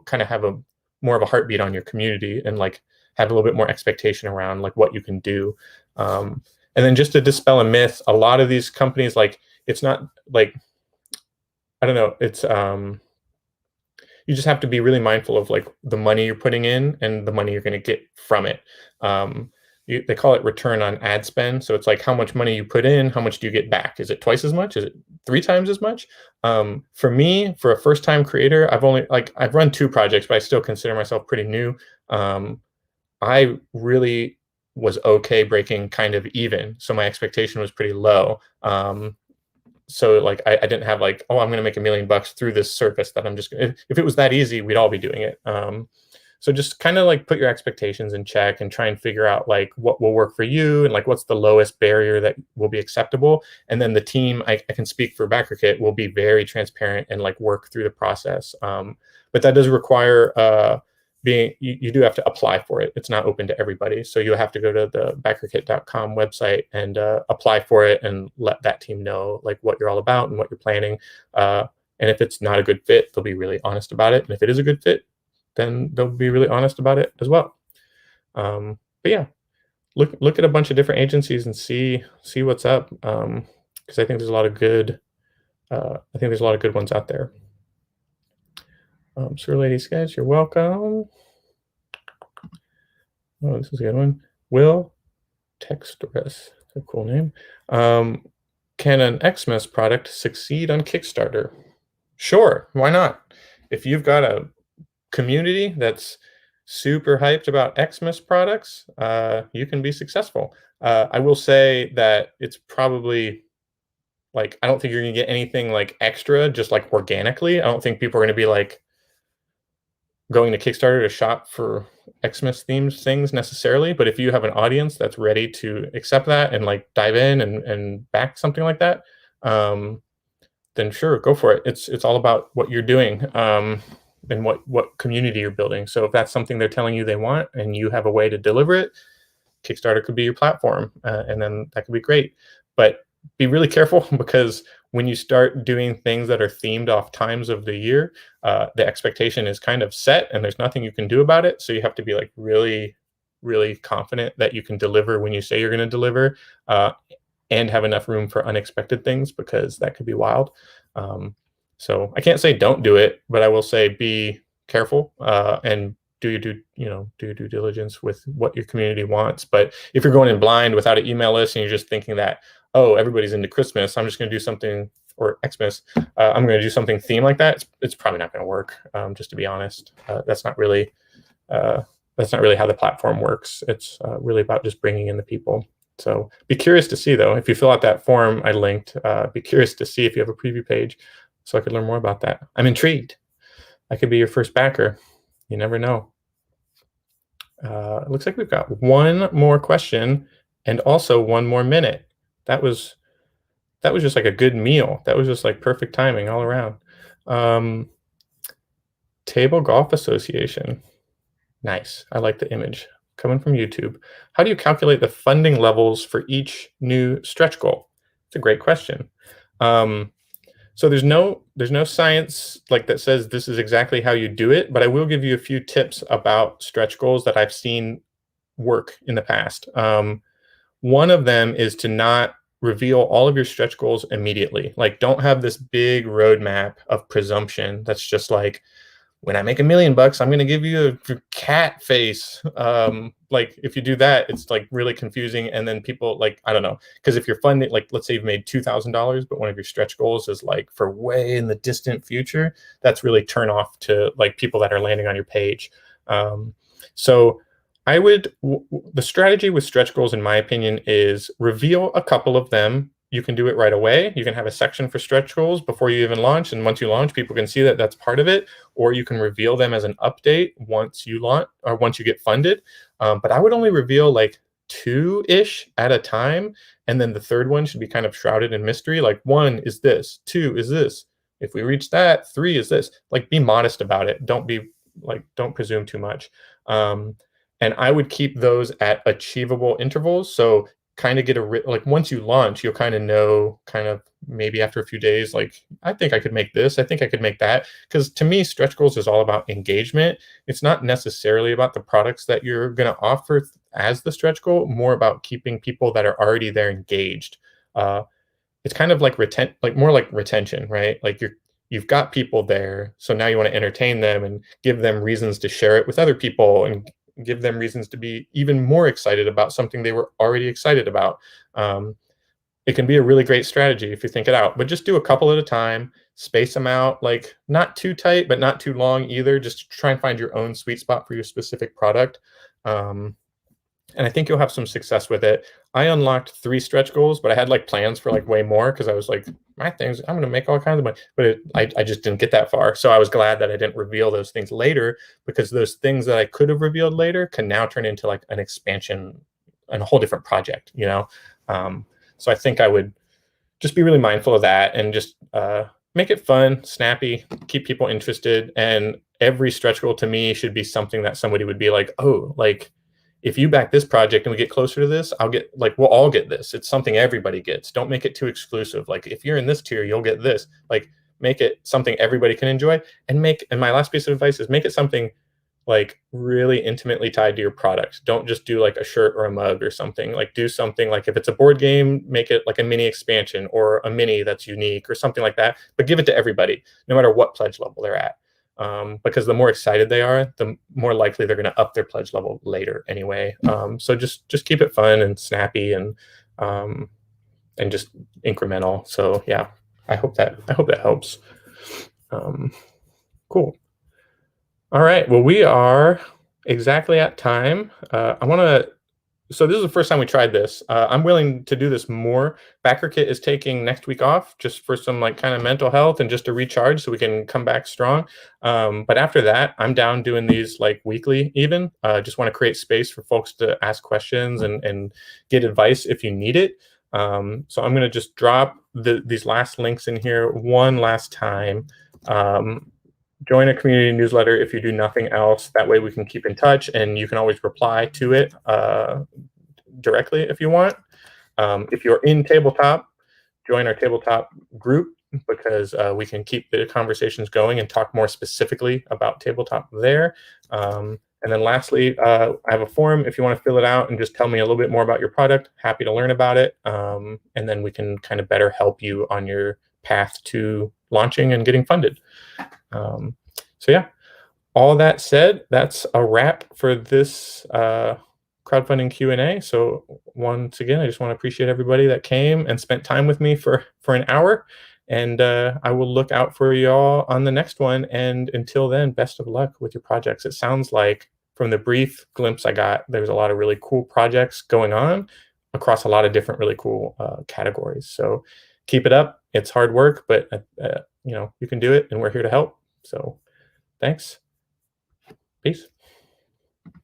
kind of have a more of a heartbeat on your community and like have a little bit more expectation around like what you can do. And then just to dispel a myth, a lot of these companies, like it's not like, I don't know. It's you just have to be really mindful of like the money you're putting in and the money you're going to get from it. They call it return on ad spend. So it's like how much money you put in, how much do you get back? Is it twice as much? Is it 3 times as much? For me, for a first-time creator, I've run 2 projects, but I still consider myself pretty new. I really was okay breaking kind of even, so my expectation was pretty low. So like I didn't have like, oh, I'm going to make $1 million through this service that I'm just gonna, if it was that easy, we'd all be doing it. So just kind of like put your expectations in check and try and figure out like what will work for you and like what's the lowest barrier that will be acceptable. And then the team, I can speak for BackerKit, will be very transparent and like work through the process. But that does require you do have to apply for it. It's not open to everybody. So you'll have to go to the BackerKit.com website and apply for it and let that team know like what you're all about and what you're planning. And if it's not a good fit, they'll be really honest about it. And if it is a good fit, then they'll be really honest about it as well. But yeah, look at a bunch of different agencies and see what's up. Because I think there's a lot of good ones out there. Sir Ladies Guys, you're welcome. Oh, this is a good one. Will Textorus, a cool name. Can an Xmas product succeed on Kickstarter? Sure, why not? If you've got a community that's super hyped about Xmas products, you can be successful. I will say that it's probably like, I don't think you're gonna get anything like extra, just like organically. I don't think people are gonna be like going to Kickstarter to shop for Xmas themed things necessarily, but if you have an audience that's ready to accept that and like dive in and back something like that, then sure, go for it. It's all about what you're doing and what community you're building. So if that's something they're telling you they want and you have a way to deliver it, Kickstarter could be your platform, and then that could be great. But be really careful because when you start doing things that are themed off times of the year, the expectation is kind of set and there's nothing you can do about it. So you have to be like really, really confident that you can deliver when you say you're going to deliver, and have enough room for unexpected things, because that could be wild. So I can't say don't do it, but I will say be careful and do your due diligence with what your community wants. But if you're going in blind without an email list and you're just thinking that, oh, everybody's into Christmas, I'm just going to do something, or Xmas, I'm going to do something themed like that, it's probably not going to work. Just to be honest, that's not really how the platform works. It's really about just bringing in the people. So be curious to see, though, if you fill out that form I linked, be curious to see if you have a preview page so I could learn more about that. I'm intrigued. I could be your first backer. You never know. It looks like we've got one more question and also one more minute. That was just like a good meal. That was just like perfect timing all around. Table Golf Association. Nice. I like the image coming from YouTube. How do you calculate the funding levels for each new stretch goal? It's a great question. So there's no science like that says this is exactly how you do it, but I will give you a few tips about stretch goals that I've seen work in the past. One of them is to not reveal all of your stretch goals immediately. Like, don't have this big roadmap of presumption that's just like, when I make $1 million, I'm going to give you a cat face. Like, if you do that, it's like really confusing. And then people, like, I don't know, because if you're funding, like, let's say you've made $2,000, but one of your stretch goals is like for way in the distant future, that's really turn off to like people that are landing on your page. So I would, the strategy with stretch goals, in my opinion, is reveal a couple of them. You can do it right away. You can have a section for stretch goals before you even launch. And once you launch, people can see that that's part of it. Or you can reveal them as an update once you launch or once you get funded. But I would only reveal like two-ish at a time. And then the third one should be kind of shrouded in mystery. Like, one is this, two is this. If we reach that, three is this. Like, be modest about it. Don't be like, don't presume too much. And I would keep those at achievable intervals. So kind of get like, once you launch, you'll kind of know, kind of maybe after a few days, like, I think I could make this, I think I could make that. Because to me, stretch goals is all about engagement. It's not necessarily about the products that you're going to offer as the stretch goal, more about keeping people that are already there engaged. It's kind of like more like retention, right? Like, you've got people there, so now you want to entertain them and give them reasons to share it with other people and give them reasons to be even more excited about something they were already excited about. It can be a really great strategy if you think it out, but just do a couple at a time, space them out, like not too tight, but not too long either. Just try and find your own sweet spot for your specific product. And I think you'll have some success with it. I unlocked 3 stretch goals, but I had like plans for like way more because I was like, my things, I'm going to make all kinds of money, but I just didn't get that far. So I was glad that I didn't reveal those things later, because those things that I could have revealed later can now turn into like an expansion and a whole different project, you know? So I think I would just be really mindful of that and just make it fun, snappy, keep people interested. And every stretch goal to me should be something that somebody would be like, oh, like, if you back this project and we get closer to this, I'll get, like, we'll all get this. It's something everybody gets. Don't make it too exclusive. Like, if you're in this tier, you'll get this. Like, make it something everybody can enjoy. And my last piece of advice is make it something like really intimately tied to your product. Don't just do like a shirt or a mug or something. Like, do something like, if it's a board game, make it like a mini expansion or a mini that's unique or something like that, but give it to everybody, no matter what pledge level they're at. Because the more excited they are, the more likely they're going to up their pledge level later anyway. So just keep it fun and snappy and just incremental. So yeah, I hope that helps. Cool. All right. Well, we are exactly at time. So this is the first time we tried this. I'm willing to do this more. BackerKit is taking next week off just for some like kind of mental health and just to recharge so we can come back strong. But after that, I'm down doing these like weekly even. Just want to create space for folks to ask questions and get advice if you need it. So I'm going to just drop these last links in here one last time. Join a community newsletter if you do nothing else. That way we can keep in touch, and you can always reply to it directly if you want. If you're in Tabletop, join our Tabletop group, because we can keep the conversations going and talk more specifically about Tabletop there. And then lastly, I have a form if you want to fill it out and just tell me a little bit more about your product. Happy to learn about it. And then we can kind of better help you on your path to launching and getting funded. So yeah, all that said, that's a wrap for this crowdfunding Q&A. So once again, I just want to appreciate everybody that came and spent time with me for an hour. And I will look out for y'all on the next one. And until then, best of luck with your projects. It sounds like, from the brief glimpse I got, there's a lot of really cool projects going on across a lot of different really cool categories. So keep it up. It's hard work, but you can do it, and we're here to help. So thanks. Peace.